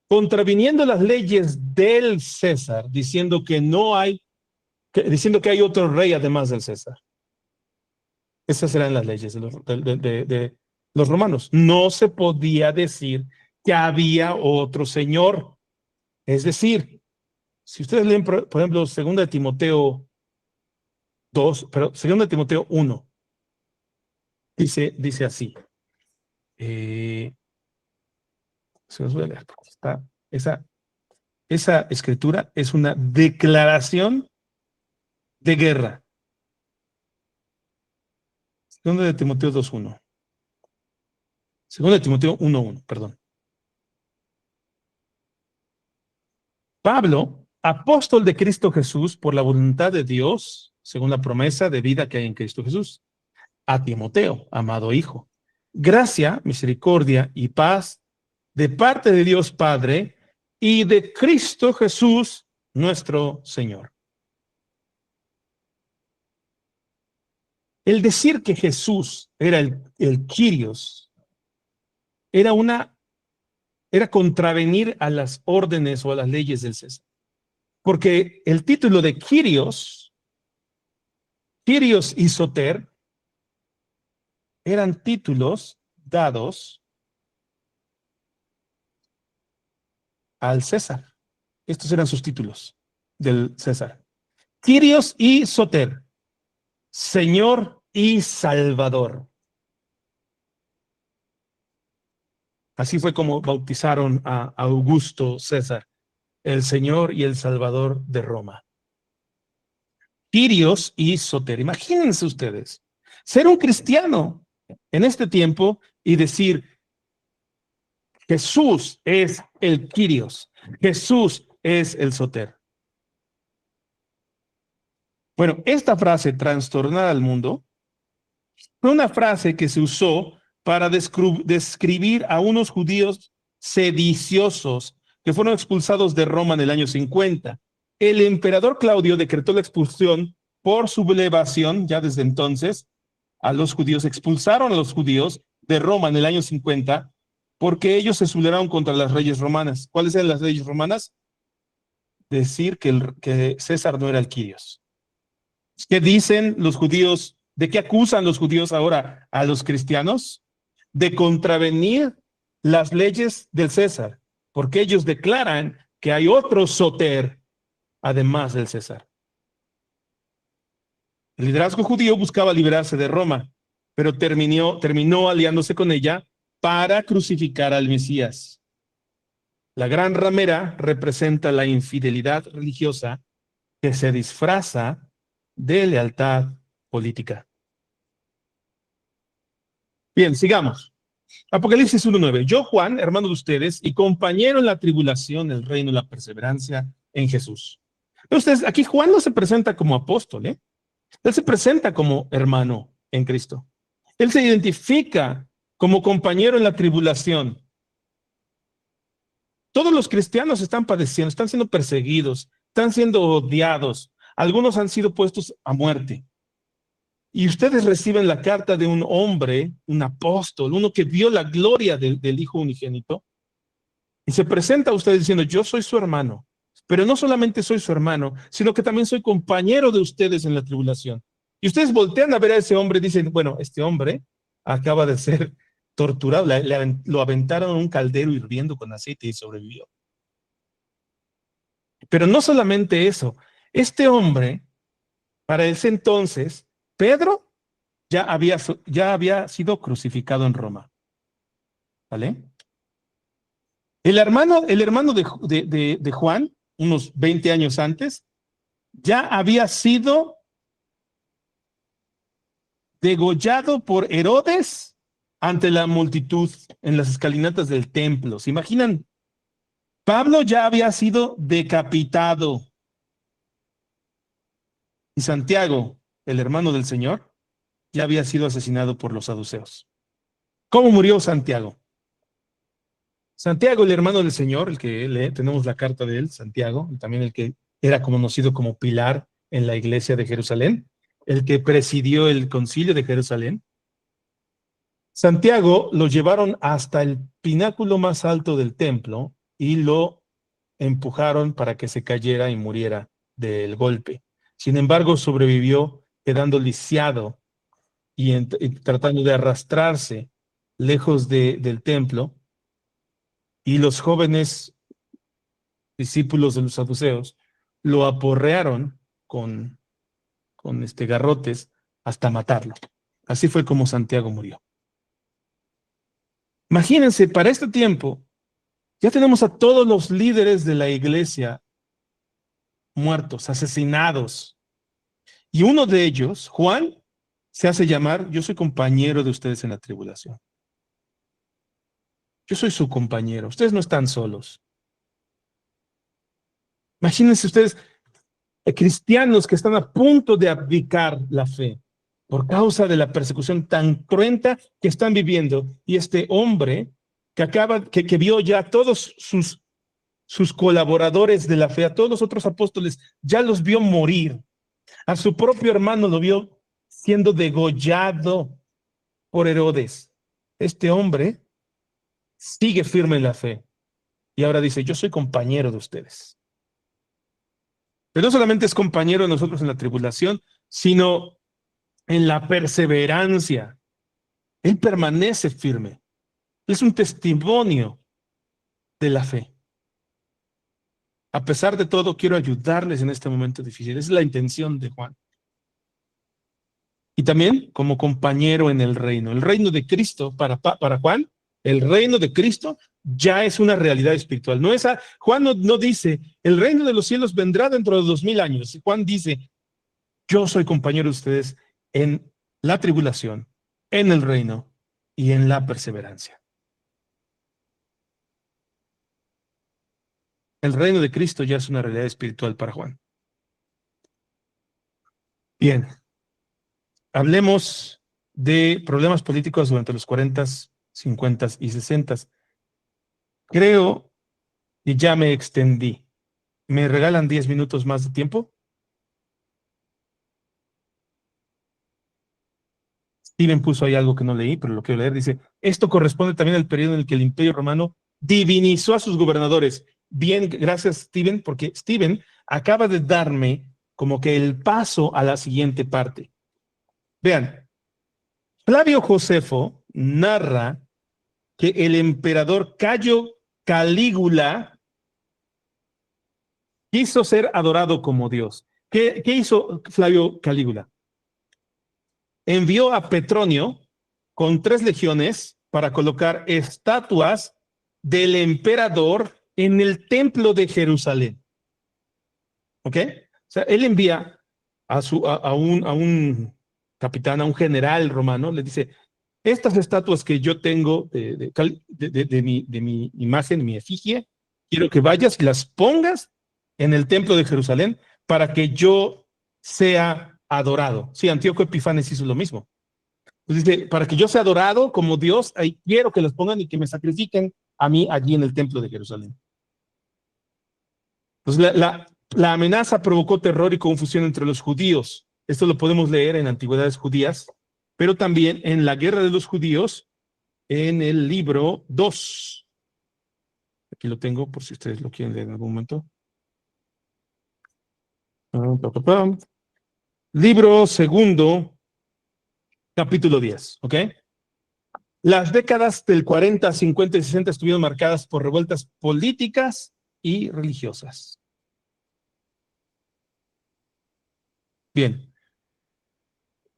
contraviniendo las leyes del César, diciendo que hay otro rey además del César. Esas eran las leyes de los romanos. No se podía decir que había otro señor. Es decir, si ustedes leen, por ejemplo, 2 Timoteo 1, dice así. Se los voy a leer porque esa escritura es una declaración de guerra. 2 Timoteo 2:1. 2 Timoteo 1:1, perdón. Pablo, apóstol de Cristo Jesús por la voluntad de Dios, según la promesa de vida que hay en Cristo Jesús, a Timoteo, amado hijo. Gracia, misericordia y paz de parte de Dios Padre y de Cristo Jesús, nuestro Señor. El decir que Jesús era el Kyrios era contravenir a las órdenes o a las leyes del César. Porque el título de Kyrios y Soter eran títulos dados al César. Estos eran sus títulos del César. Kyrios y Soter, Señor y Salvador. Así fue como bautizaron a Augusto César, el Señor y el Salvador de Roma. Kyrios y Soter. Imagínense ustedes, ser un cristiano en este tiempo y decir, Jesús es el Kyrios, Jesús es el Soter. Bueno, esta frase, trastornar al mundo, fue una frase que se usó para describir a unos judíos sediciosos que fueron expulsados de Roma en el año 50. El emperador Claudio decretó la expulsión por sublevación, ya desde entonces, a los judíos. Expulsaron a los judíos de Roma en el año 50 porque ellos se sublevaron contra las leyes romanas. ¿Cuáles eran las leyes romanas? Decir que César no era el Kyrios. ¿Qué dicen los judíos? ¿De qué acusan los judíos ahora a los cristianos? De contravenir las leyes del César, porque ellos declaran que hay otro Soter además del César. El liderazgo judío buscaba liberarse de Roma, pero terminó aliándose con ella para crucificar al Mesías. La gran ramera representa la infidelidad religiosa que se disfraza de lealtad política. Bien, sigamos. Apocalipsis 1:9. Yo, Juan, hermano de ustedes y compañero en la tribulación, el reino y la perseverancia en Jesús. Entonces, aquí Juan no se presenta como apóstol, ¿eh? Él se presenta como hermano en Cristo. Él se identifica como compañero en la tribulación. Todos los cristianos están padeciendo, están siendo perseguidos, están siendo odiados. Algunos han sido puestos a muerte. Y ustedes reciben la carta de un hombre, un apóstol, uno que vio la gloria del Hijo unigénito, y se presenta a ustedes diciendo, yo soy su hermano, pero no solamente soy su hermano, sino que también soy compañero de ustedes en la tribulación. Y ustedes voltean a ver a ese hombre y dicen, bueno, este hombre acaba de ser torturado, lo aventaron en un caldero hirviendo con aceite y sobrevivió. Pero no solamente eso, este hombre, para ese entonces, Pedro ya había sido crucificado en Roma. ¿Vale? El hermano de Juan, unos 20 años antes, ya había sido degollado por Herodes ante la multitud en las escalinatas del templo. ¿Se imaginan? Pablo ya había sido decapitado. Y Santiago, el hermano del Señor, ya había sido asesinado por los saduceos. ¿Cómo murió Santiago? Santiago, el hermano del Señor, el que tenemos la carta de él, Santiago, y también el que era conocido como pilar en la iglesia de Jerusalén, el que presidió el concilio de Jerusalén. Santiago lo llevaron hasta el pináculo más alto del templo y lo empujaron para que se cayera y muriera del golpe. Sin embargo, sobrevivió quedando lisiado y tratando de arrastrarse lejos del templo, y los jóvenes discípulos de los saduceos lo aporrearon con garrotes hasta matarlo. Así fue como Santiago murió. Imagínense, para este tiempo ya tenemos a todos los líderes de la iglesia muertos, asesinados, y uno de ellos, Juan, se hace llamar, yo soy compañero de ustedes en la tribulación. Yo soy su compañero, ustedes no están solos. Imagínense ustedes, cristianos que están a punto de abdicar la fe por causa de la persecución tan cruenta que están viviendo, y este hombre que vio ya a todos sus colaboradores de la fe, a todos los otros apóstoles, ya los vio morir. A su propio hermano lo vio siendo degollado por Herodes. Este hombre sigue firme en la fe y ahora dice, yo soy compañero de ustedes. Pero no solamente es compañero de nosotros en la tribulación, sino en la perseverancia. Él permanece firme. Es un testimonio de la fe. A pesar de todo, quiero ayudarles en este momento difícil. Esa es la intención de Juan. Y también como compañero en el reino. El reino de Cristo, para Juan, el reino de Cristo ya es una realidad espiritual. No es Juan no dice, el reino de los cielos vendrá dentro de 2000 años. Juan dice, yo soy compañero de ustedes en la tribulación, en el reino y en la perseverancia. El reino de Cristo ya es una realidad espiritual para Juan. Bien, hablemos de problemas políticos durante los 40, 50 y 60. Creo que ya me extendí. ¿Me regalan 10 minutos más de tiempo? Steven puso ahí algo que no leí, pero lo quiero leer. Dice, esto corresponde también al periodo en el que el Imperio Romano divinizó a sus gobernadores. Bien, gracias Steven, porque Steven acaba de darme como que el paso a la siguiente parte. Vean, Flavio Josefo narra que el emperador Cayo Calígula quiso ser adorado como Dios. ¿Qué hizo Flavio Calígula? Envió a Petronio con 3 legiones para colocar estatuas del emperador en el templo de Jerusalén. ¿Ok? O sea, él envía a un capitán, a un general romano, le dice, estas estatuas que yo tengo de mi imagen, mi efigie, quiero que vayas y las pongas en el templo de Jerusalén para que yo sea adorado. Sí, Antíoco Epifanes hizo lo mismo. Pues dice, para que yo sea adorado como Dios, ahí quiero que las pongan y que me sacrifiquen a mí allí en el templo de Jerusalén. Pues la amenaza provocó terror y confusión entre los judíos. Esto lo podemos leer en Antigüedades Judías, pero también en la Guerra de los Judíos, en el libro 2. Aquí lo tengo por si ustedes lo quieren leer en algún momento. Libro 2, capítulo 10, ¿ok? Las décadas del 40, 50 y 60 estuvieron marcadas por revueltas políticas y religiosas. Bien.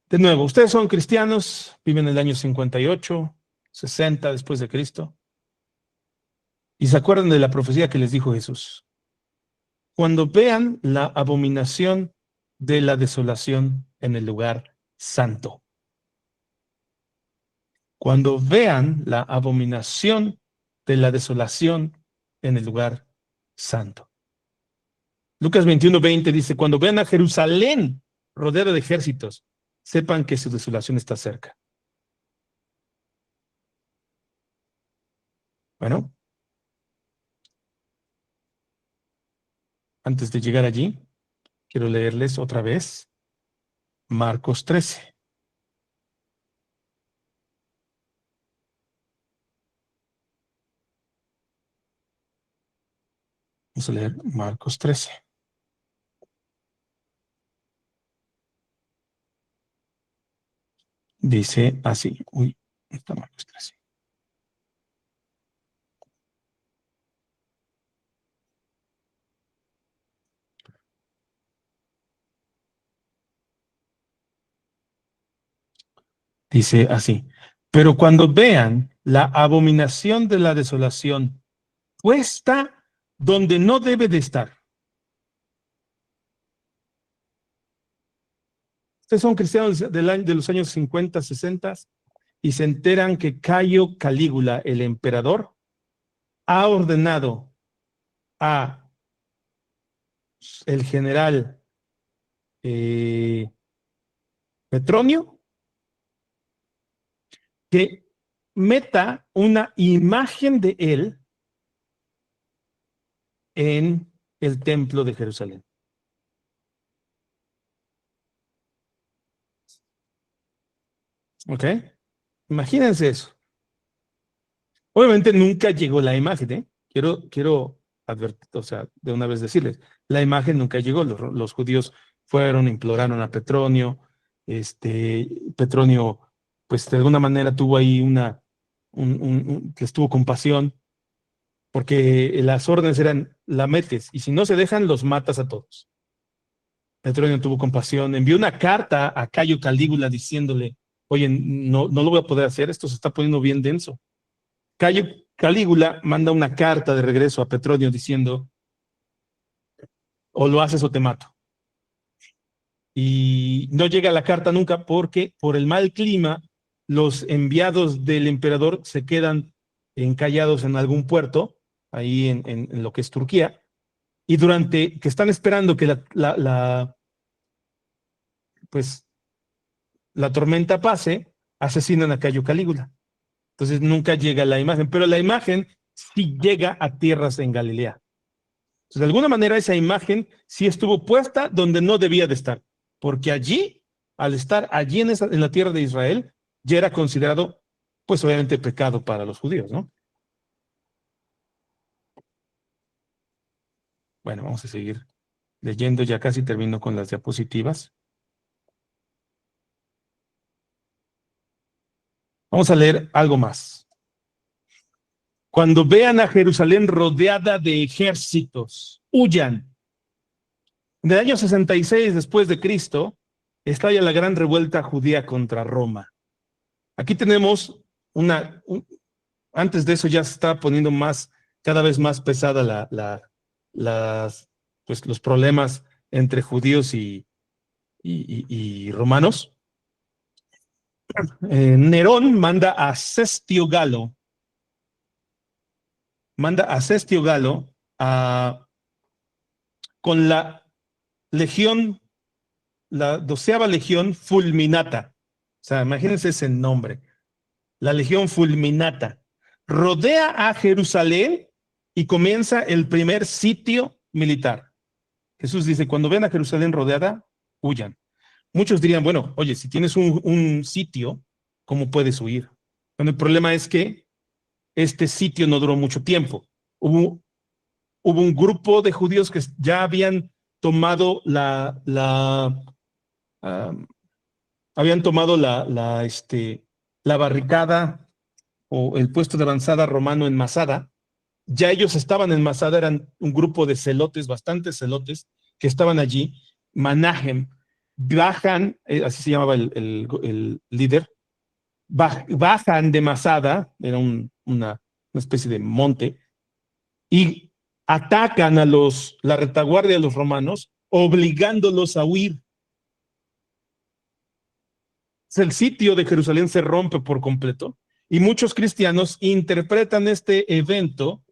De nuevo, ustedes son cristianos, viven en el año 58, 60 después de Cristo, y se acuerdan de la profecía que les dijo Jesús. Cuando vean la abominación de la desolación en el lugar santo. Cuando vean la abominación de la desolación en el lugar santo. Lucas 21:20 dice, cuando vean a Jerusalén rodeada de ejércitos, sepan que su desolación está cerca. Bueno, antes de llegar allí, quiero leerles otra vez Marcos 13. Vamos a leer Marcos 13. Dice así. Uy, está Marcos 13. Dice así. Pero cuando vean la abominación de la desolación puesta donde no debe de estar. Ustedes son cristianos de los años 50, 60 y se enteran que Cayo Calígula, el emperador, ha ordenado a el general Petronio que meta una imagen de él en el templo de Jerusalén. ¿Ok? Imagínense eso. Obviamente nunca llegó la imagen, ¿eh? Quiero advertir, o sea, de una vez decirles, la imagen nunca llegó. Los judíos fueron, imploraron a Petronio. Petronio, pues de alguna manera tuvo ahí les tuvo compasión porque las órdenes eran, la metes, y si no se dejan, los matas a todos. Petronio tuvo compasión, envió una carta a Cayo Calígula diciéndole, oye, no lo voy a poder hacer, esto se está poniendo bien denso. Cayo Calígula manda una carta de regreso a Petronio diciendo, o lo haces o te mato. Y no llega la carta nunca porque por el mal clima, los enviados del emperador se quedan encallados en algún puerto, ahí en lo que es Turquía, y durante que están esperando que pues, la tormenta pase, asesinan a Cayo Calígula. Entonces nunca llega la imagen, pero la imagen sí llega a tierras en Galilea. Entonces, de alguna manera esa imagen sí estuvo puesta donde no debía de estar, porque allí, al estar allí en la tierra de Israel, ya era considerado, pues obviamente pecado para los judíos, ¿no? Bueno, vamos a seguir leyendo, ya casi termino con las diapositivas. Vamos a leer algo más. Cuando vean a Jerusalén rodeada de ejércitos, huyan. En el año 66 después de Cristo, estalla la gran revuelta judía contra Roma. Aquí tenemos antes de eso ya se está poniendo cada vez más pesada pues, los problemas entre judíos y romanos. Nerón manda a Cestio Galo con la legión, la 12ª legión fulminata. O sea, imagínense ese nombre. La legión fulminata. Rodea a Jerusalén y comienza el primer sitio militar. Jesús dice, cuando ven a Jerusalén rodeada, huyan. Muchos dirían, bueno, oye, si tienes un sitio, ¿cómo puedes huir? Bueno, el problema es que este sitio no duró mucho tiempo. Hubo un grupo de judíos que ya habían tomado la barricada o el puesto de avanzada romano en Masada. Ya ellos estaban en Masada, eran un grupo de celotes, bastantes celotes, que estaban allí. Manahem, bajan, así se llamaba el líder, bajan de Masada, era una especie de monte, y atacan a la retaguardia de los romanos, obligándolos a huir. El sitio de Jerusalén se rompe por completo y muchos cristianos interpretan este evento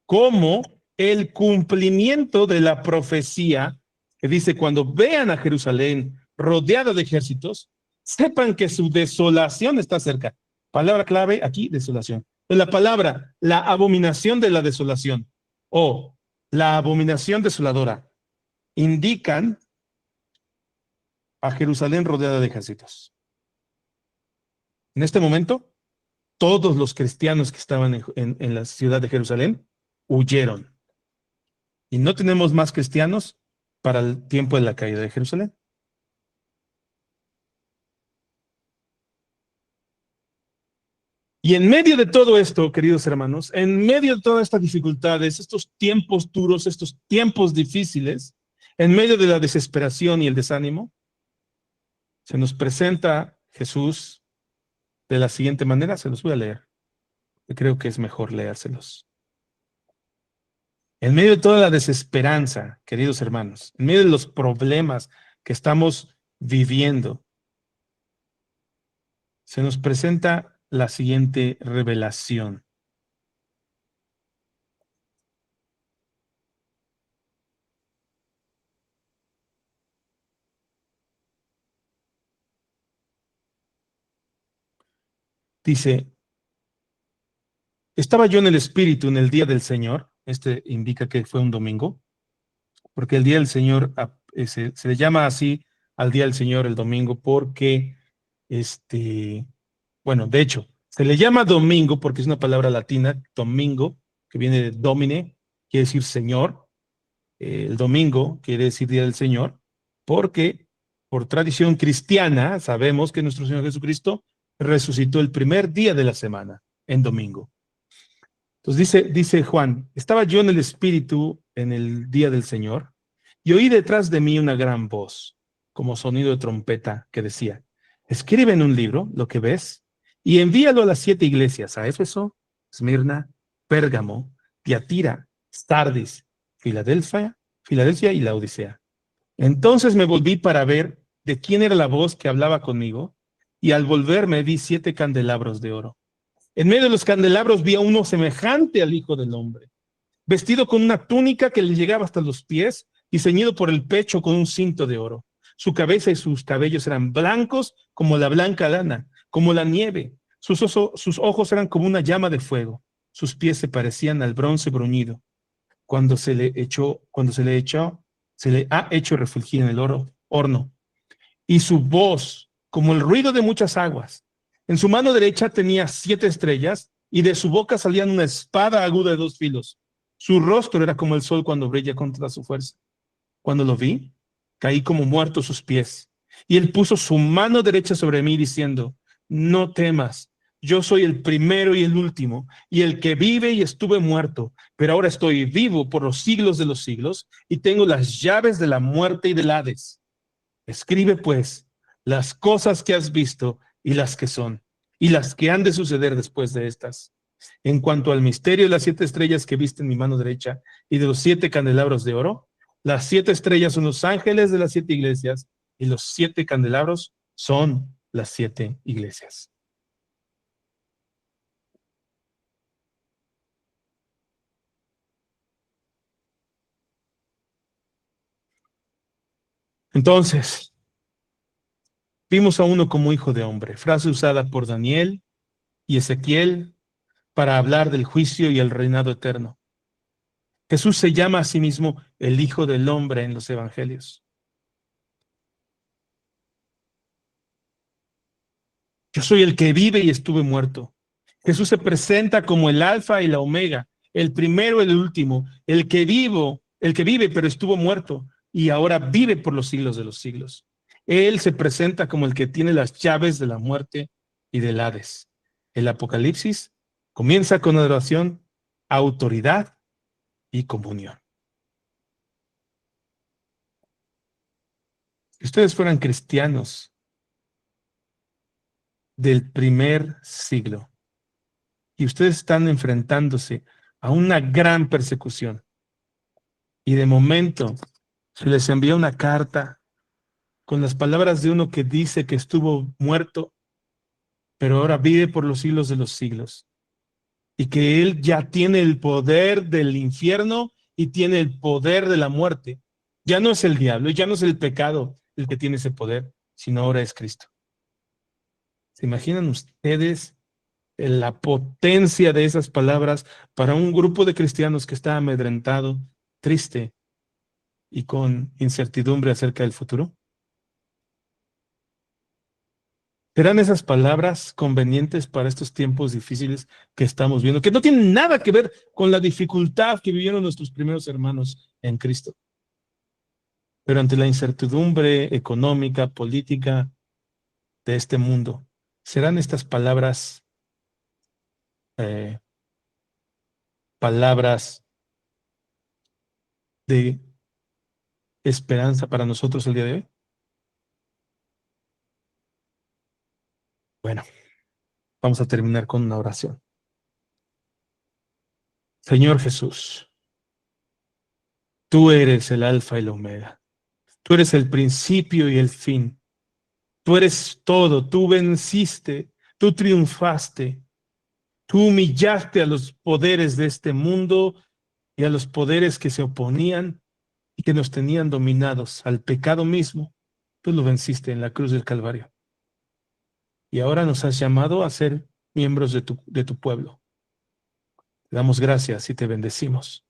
como el cumplimiento de la profecía que dice, cuando vean a Jerusalén rodeada de ejércitos, sepan que su desolación está cerca. Palabra clave aquí, desolación. La palabra, la abominación de la desolación o la abominación desoladora, indican a Jerusalén rodeada de ejércitos. En este momento, todos los cristianos que estaban en la ciudad de Jerusalén huyeron. Y no tenemos más cristianos para el tiempo de la caída de Jerusalén. Y en medio de todo esto, queridos hermanos, en medio de todas estas dificultades, estos tiempos duros, estos tiempos difíciles, en medio de la desesperación y el desánimo, se nos presenta Jesús de la siguiente manera. Se los voy a leer. Yo creo que es mejor leérselos. En medio de toda la desesperanza, queridos hermanos, en medio de los problemas que estamos viviendo, se nos presenta la siguiente revelación. Dice, estaba yo en el Espíritu en el día del Señor. Este indica que fue un domingo, porque el día del Señor se le llama así al día del Señor el domingo porque, bueno, de hecho, se le llama domingo porque es una palabra latina, domingo, que viene de domine, quiere decir Señor. El domingo quiere decir día del Señor, porque por tradición cristiana sabemos que nuestro Señor Jesucristo resucitó el primer día de la semana, en domingo. Entonces dice Juan, estaba yo en el Espíritu en el día del Señor y oí detrás de mí una gran voz, como sonido de trompeta, que decía, escribe en un libro lo que ves y envíalo a las 7 iglesias, a Éfeso, Esmirna, Pérgamo, Tiatira, Sardis, Filadelfia y Laodicea. Entonces me volví para ver de quién era la voz que hablaba conmigo, y al volverme vi 7 candelabros de oro. En medio de los candelabros vi a uno semejante al Hijo del Hombre, vestido con una túnica que le llegaba hasta los pies y ceñido por el pecho con un cinto de oro. Su cabeza y sus cabellos eran blancos como la blanca lana, como la nieve. Sus ojos eran como una llama de fuego. Sus pies se parecían al bronce bruñido. Se le ha hecho refulgir en el horno. Y su voz, como el ruido de muchas aguas. En su mano derecha tenía 7 estrellas, y de su boca salían una espada aguda de 2 filos. Su rostro era como el sol cuando brilla contra su fuerza. Cuando lo vi, caí como muerto a sus pies. Y él puso su mano derecha sobre mí, diciendo, no temas, yo soy el primero y el último, y el que vive y estuve muerto, pero ahora estoy vivo por los siglos de los siglos, y tengo las llaves de la muerte y del Hades. Escribe pues las cosas que has visto y las que son, y las que han de suceder después de estas. En cuanto al misterio de las 7 estrellas que viste en mi mano derecha y de los 7 candelabros de oro, las 7 estrellas son los ángeles de las 7 iglesias, y los 7 candelabros son las 7 iglesias. Entonces, vimos a uno como hijo de hombre, frase usada por Daniel y Ezequiel para hablar del juicio y el reinado eterno. Jesús se llama a sí mismo el Hijo del Hombre en los Evangelios. Yo soy el que vive y estuve muerto. Jesús se presenta como el Alfa y la Omega, el primero y el último, el que vive pero estuvo muerto y ahora vive por los siglos de los siglos. Él se presenta como el que tiene las llaves de la muerte y del Hades. El Apocalipsis comienza con adoración, autoridad y comunión. Si ustedes fueran cristianos del primer siglo y ustedes están enfrentándose a una gran persecución, y de momento se les envía una carta con las palabras de uno que dice que estuvo muerto, pero ahora vive por los siglos de los siglos, y que él ya tiene el poder del infierno y tiene el poder de la muerte. Ya no es el diablo, ya no es el pecado el que tiene ese poder, sino ahora es Cristo. ¿Se imaginan ustedes la potencia de esas palabras para un grupo de cristianos que está amedrentado, triste y con incertidumbre acerca del futuro? ¿Serán esas palabras convenientes para estos tiempos difíciles que estamos viendo, que no tienen nada que ver con la dificultad que vivieron nuestros primeros hermanos en Cristo? Pero ante la incertidumbre económica, política de este mundo, ¿serán estas eh, palabras de esperanza para nosotros el día de hoy? Bueno, vamos a terminar con una oración. Señor Jesús, tú eres el alfa y la omega. Tú eres el principio y el fin. Tú eres todo. Tú venciste. Tú triunfaste. Tú humillaste a los poderes de este mundo y a los poderes que se oponían y que nos tenían dominados, al pecado mismo. Tú lo venciste en la cruz del Calvario. Y ahora nos has llamado a ser miembros de tu pueblo. Te damos gracias y te bendecimos.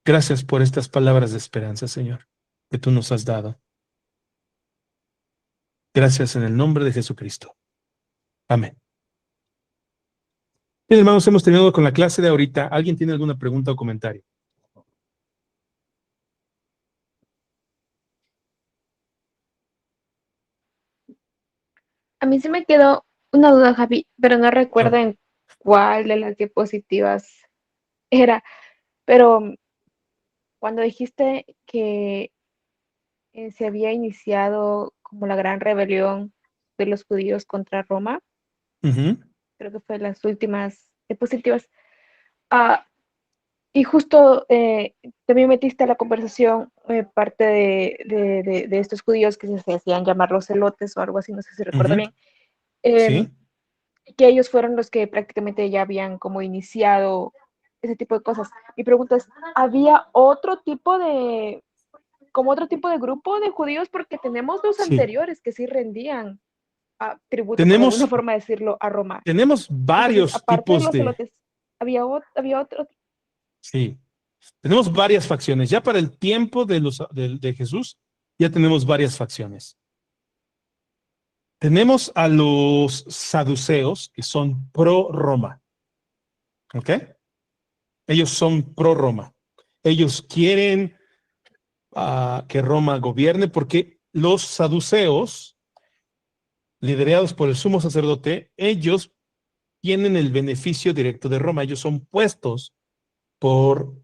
Gracias por estas palabras de esperanza, Señor, que tú nos has dado. Gracias en el nombre de Jesucristo. Amén. Bien, hermanos, hemos terminado con la clase de ahorita. ¿Alguien tiene alguna pregunta o comentario? A mí se me quedó una duda, Javi, pero no A recuerdo ver. en cuál de las diapositivas era, pero cuando dijiste que se había iniciado como la gran rebelión de los judíos contra Roma, creo que fue las últimas diapositivas. Ah, y justo también metiste a la conversación parte de estos judíos que se hacían llamar los celotes o algo así, no sé si recuerdo bien, Sí. que ellos fueron los que prácticamente ya habían como iniciado ese tipo de cosas. Mi pregunta es, ¿había otro tipo de grupo de judíos? Porque tenemos los Sí. anteriores que sí rendían tributo, por alguna Tenemos, forma decirlo, a Roma. tenemos Entonces, varios aparte de tipos los de, celotes, había otro. sí, tenemos varias facciones. Ya para el tiempo de Jesús, ya tenemos varias facciones. Tenemos a los saduceos, que son pro Roma. ¿Ok? Ellos son pro Roma. Ellos quieren que Roma gobierne porque los saduceos, liderados por el sumo sacerdote, ellos tienen el beneficio directo de Roma. Ellos son puestos por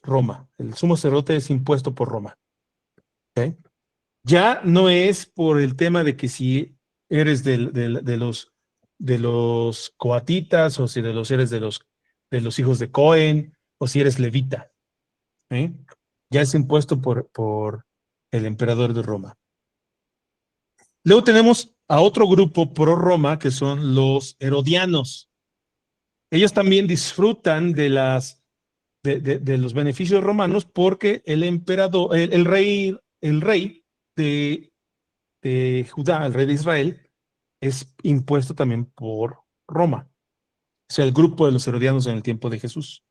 Roma. El sumo sacerdote es impuesto por Roma. ¿Ok? Ya no es por el tema de que si eres de los coatitas o si eres de los hijos de Cohen o si eres levita. ¿Eh? Ya es impuesto por el emperador de Roma. Luego tenemos a otro grupo pro Roma que son los herodianos. Ellos también disfrutan de los beneficios romanos porque el emperador, el rey de Judá, el rey de Israel, es impuesto también por Roma. O sea, el grupo de los herodianos en el tiempo de Jesús.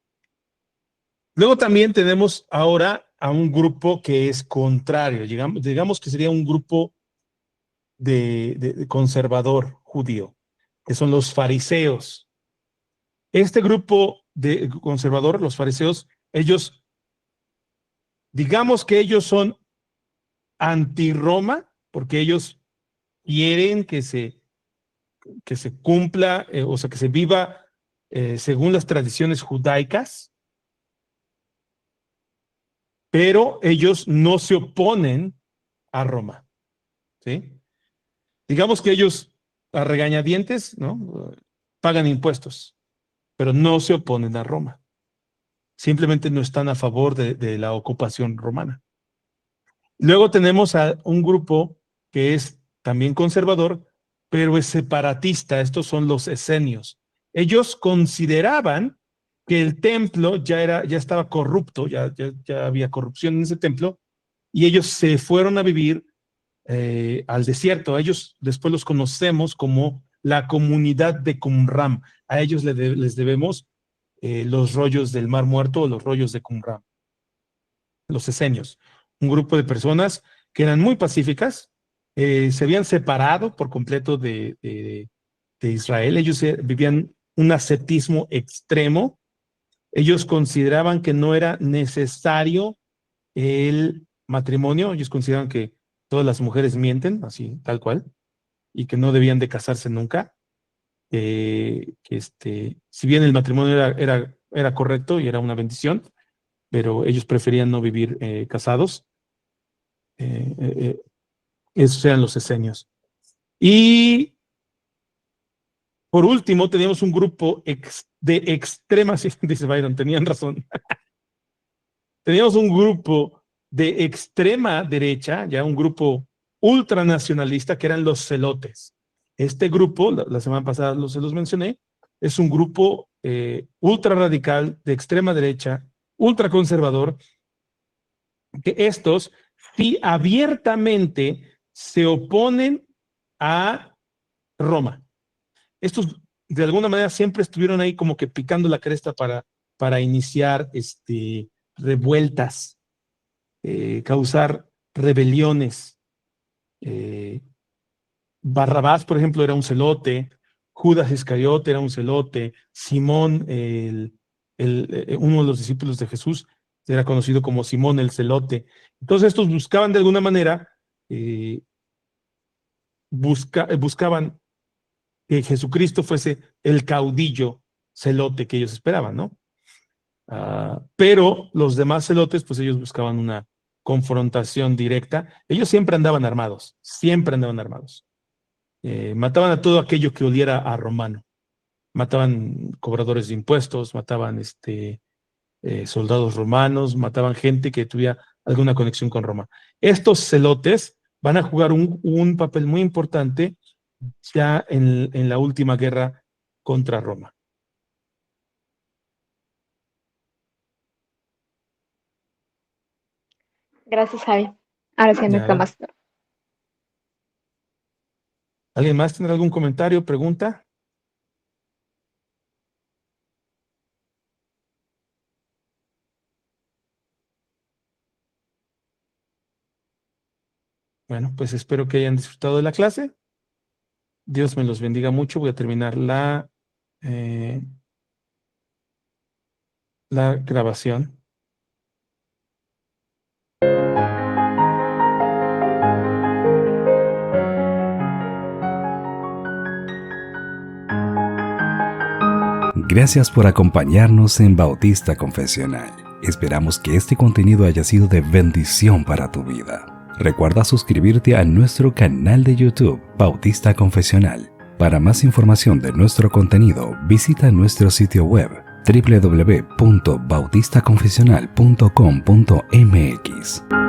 Luego también tenemos ahora a un grupo que es contrario, digamos que sería un grupo de conservador judío, que son los fariseos. Este grupo de conservador, los fariseos, ellos, digamos que ellos son anti-Roma, porque ellos quieren que se cumpla, o sea, que se viva según las tradiciones judaicas, pero ellos no se oponen a Roma, ¿sí? Digamos que ellos a regañadientes, ¿no? Pagan impuestos, pero no se oponen a Roma. Simplemente no están a favor de la ocupación romana. Luego tenemos a un grupo que es también conservador, pero es separatista. Estos son los esenios. Ellos consideraban que el templo ya estaba corrupto, ya había corrupción en ese templo, y ellos se fueron a vivir al desierto. A ellos después los conocemos como la comunidad de Qumran. A ellos les debemos los rollos del Mar Muerto o los rollos de Qumran, los esenios. Un grupo de personas que eran muy pacíficas, se habían separado por completo de Israel. Ellos vivían un ascetismo extremo. Ellos consideraban que no era necesario el matrimonio. Ellos consideraban que todas las mujeres mienten, así, tal cual, y que no debían de casarse nunca. Si bien el matrimonio era correcto y era una bendición, pero ellos preferían no vivir casados. Esos eran los esenios. Y por último, teníamos un grupo de extremas, dice Byron, tenían razón. Teníamos un grupo de extrema derecha, ya un grupo ultranacionalista, que eran los celotes. Este grupo, la semana pasada se los mencioné, es un grupo ultra radical, de extrema derecha, ultra conservador, que estos sí abiertamente se oponen a Roma. Estos de alguna manera siempre estuvieron ahí como que picando la cresta para iniciar revueltas, causar rebeliones. Barrabás, por ejemplo, era un celote, Judas Iscariote era un celote, Simón, uno de los discípulos de Jesús, era conocido como Simón el celote. Entonces estos buscaban de alguna manera, buscaban que Jesucristo fuese el caudillo celote que ellos esperaban, ¿no? Pero los demás celotes, pues ellos buscaban una confrontación directa. Ellos siempre andaban armados, mataban a todo aquello que oliera a romano. Mataban cobradores de impuestos, mataban soldados romanos, mataban gente que tuviera alguna conexión con Roma. Estos celotes van a jugar un papel muy importante ya en la última guerra contra Roma. Gracias, Javi. Ahora sí no está más. ¿Alguien más tendrá algún comentario, pregunta? Bueno, pues espero que hayan disfrutado de la clase. Dios me los bendiga mucho. Voy a terminar la grabación. Gracias por acompañarnos en Bautista Confesional. Esperamos que este contenido haya sido de bendición para tu vida. Recuerda suscribirte a nuestro canal de YouTube, Bautista Confesional. Para más información de nuestro contenido, visita nuestro sitio web www.bautistaconfesional.com.mx.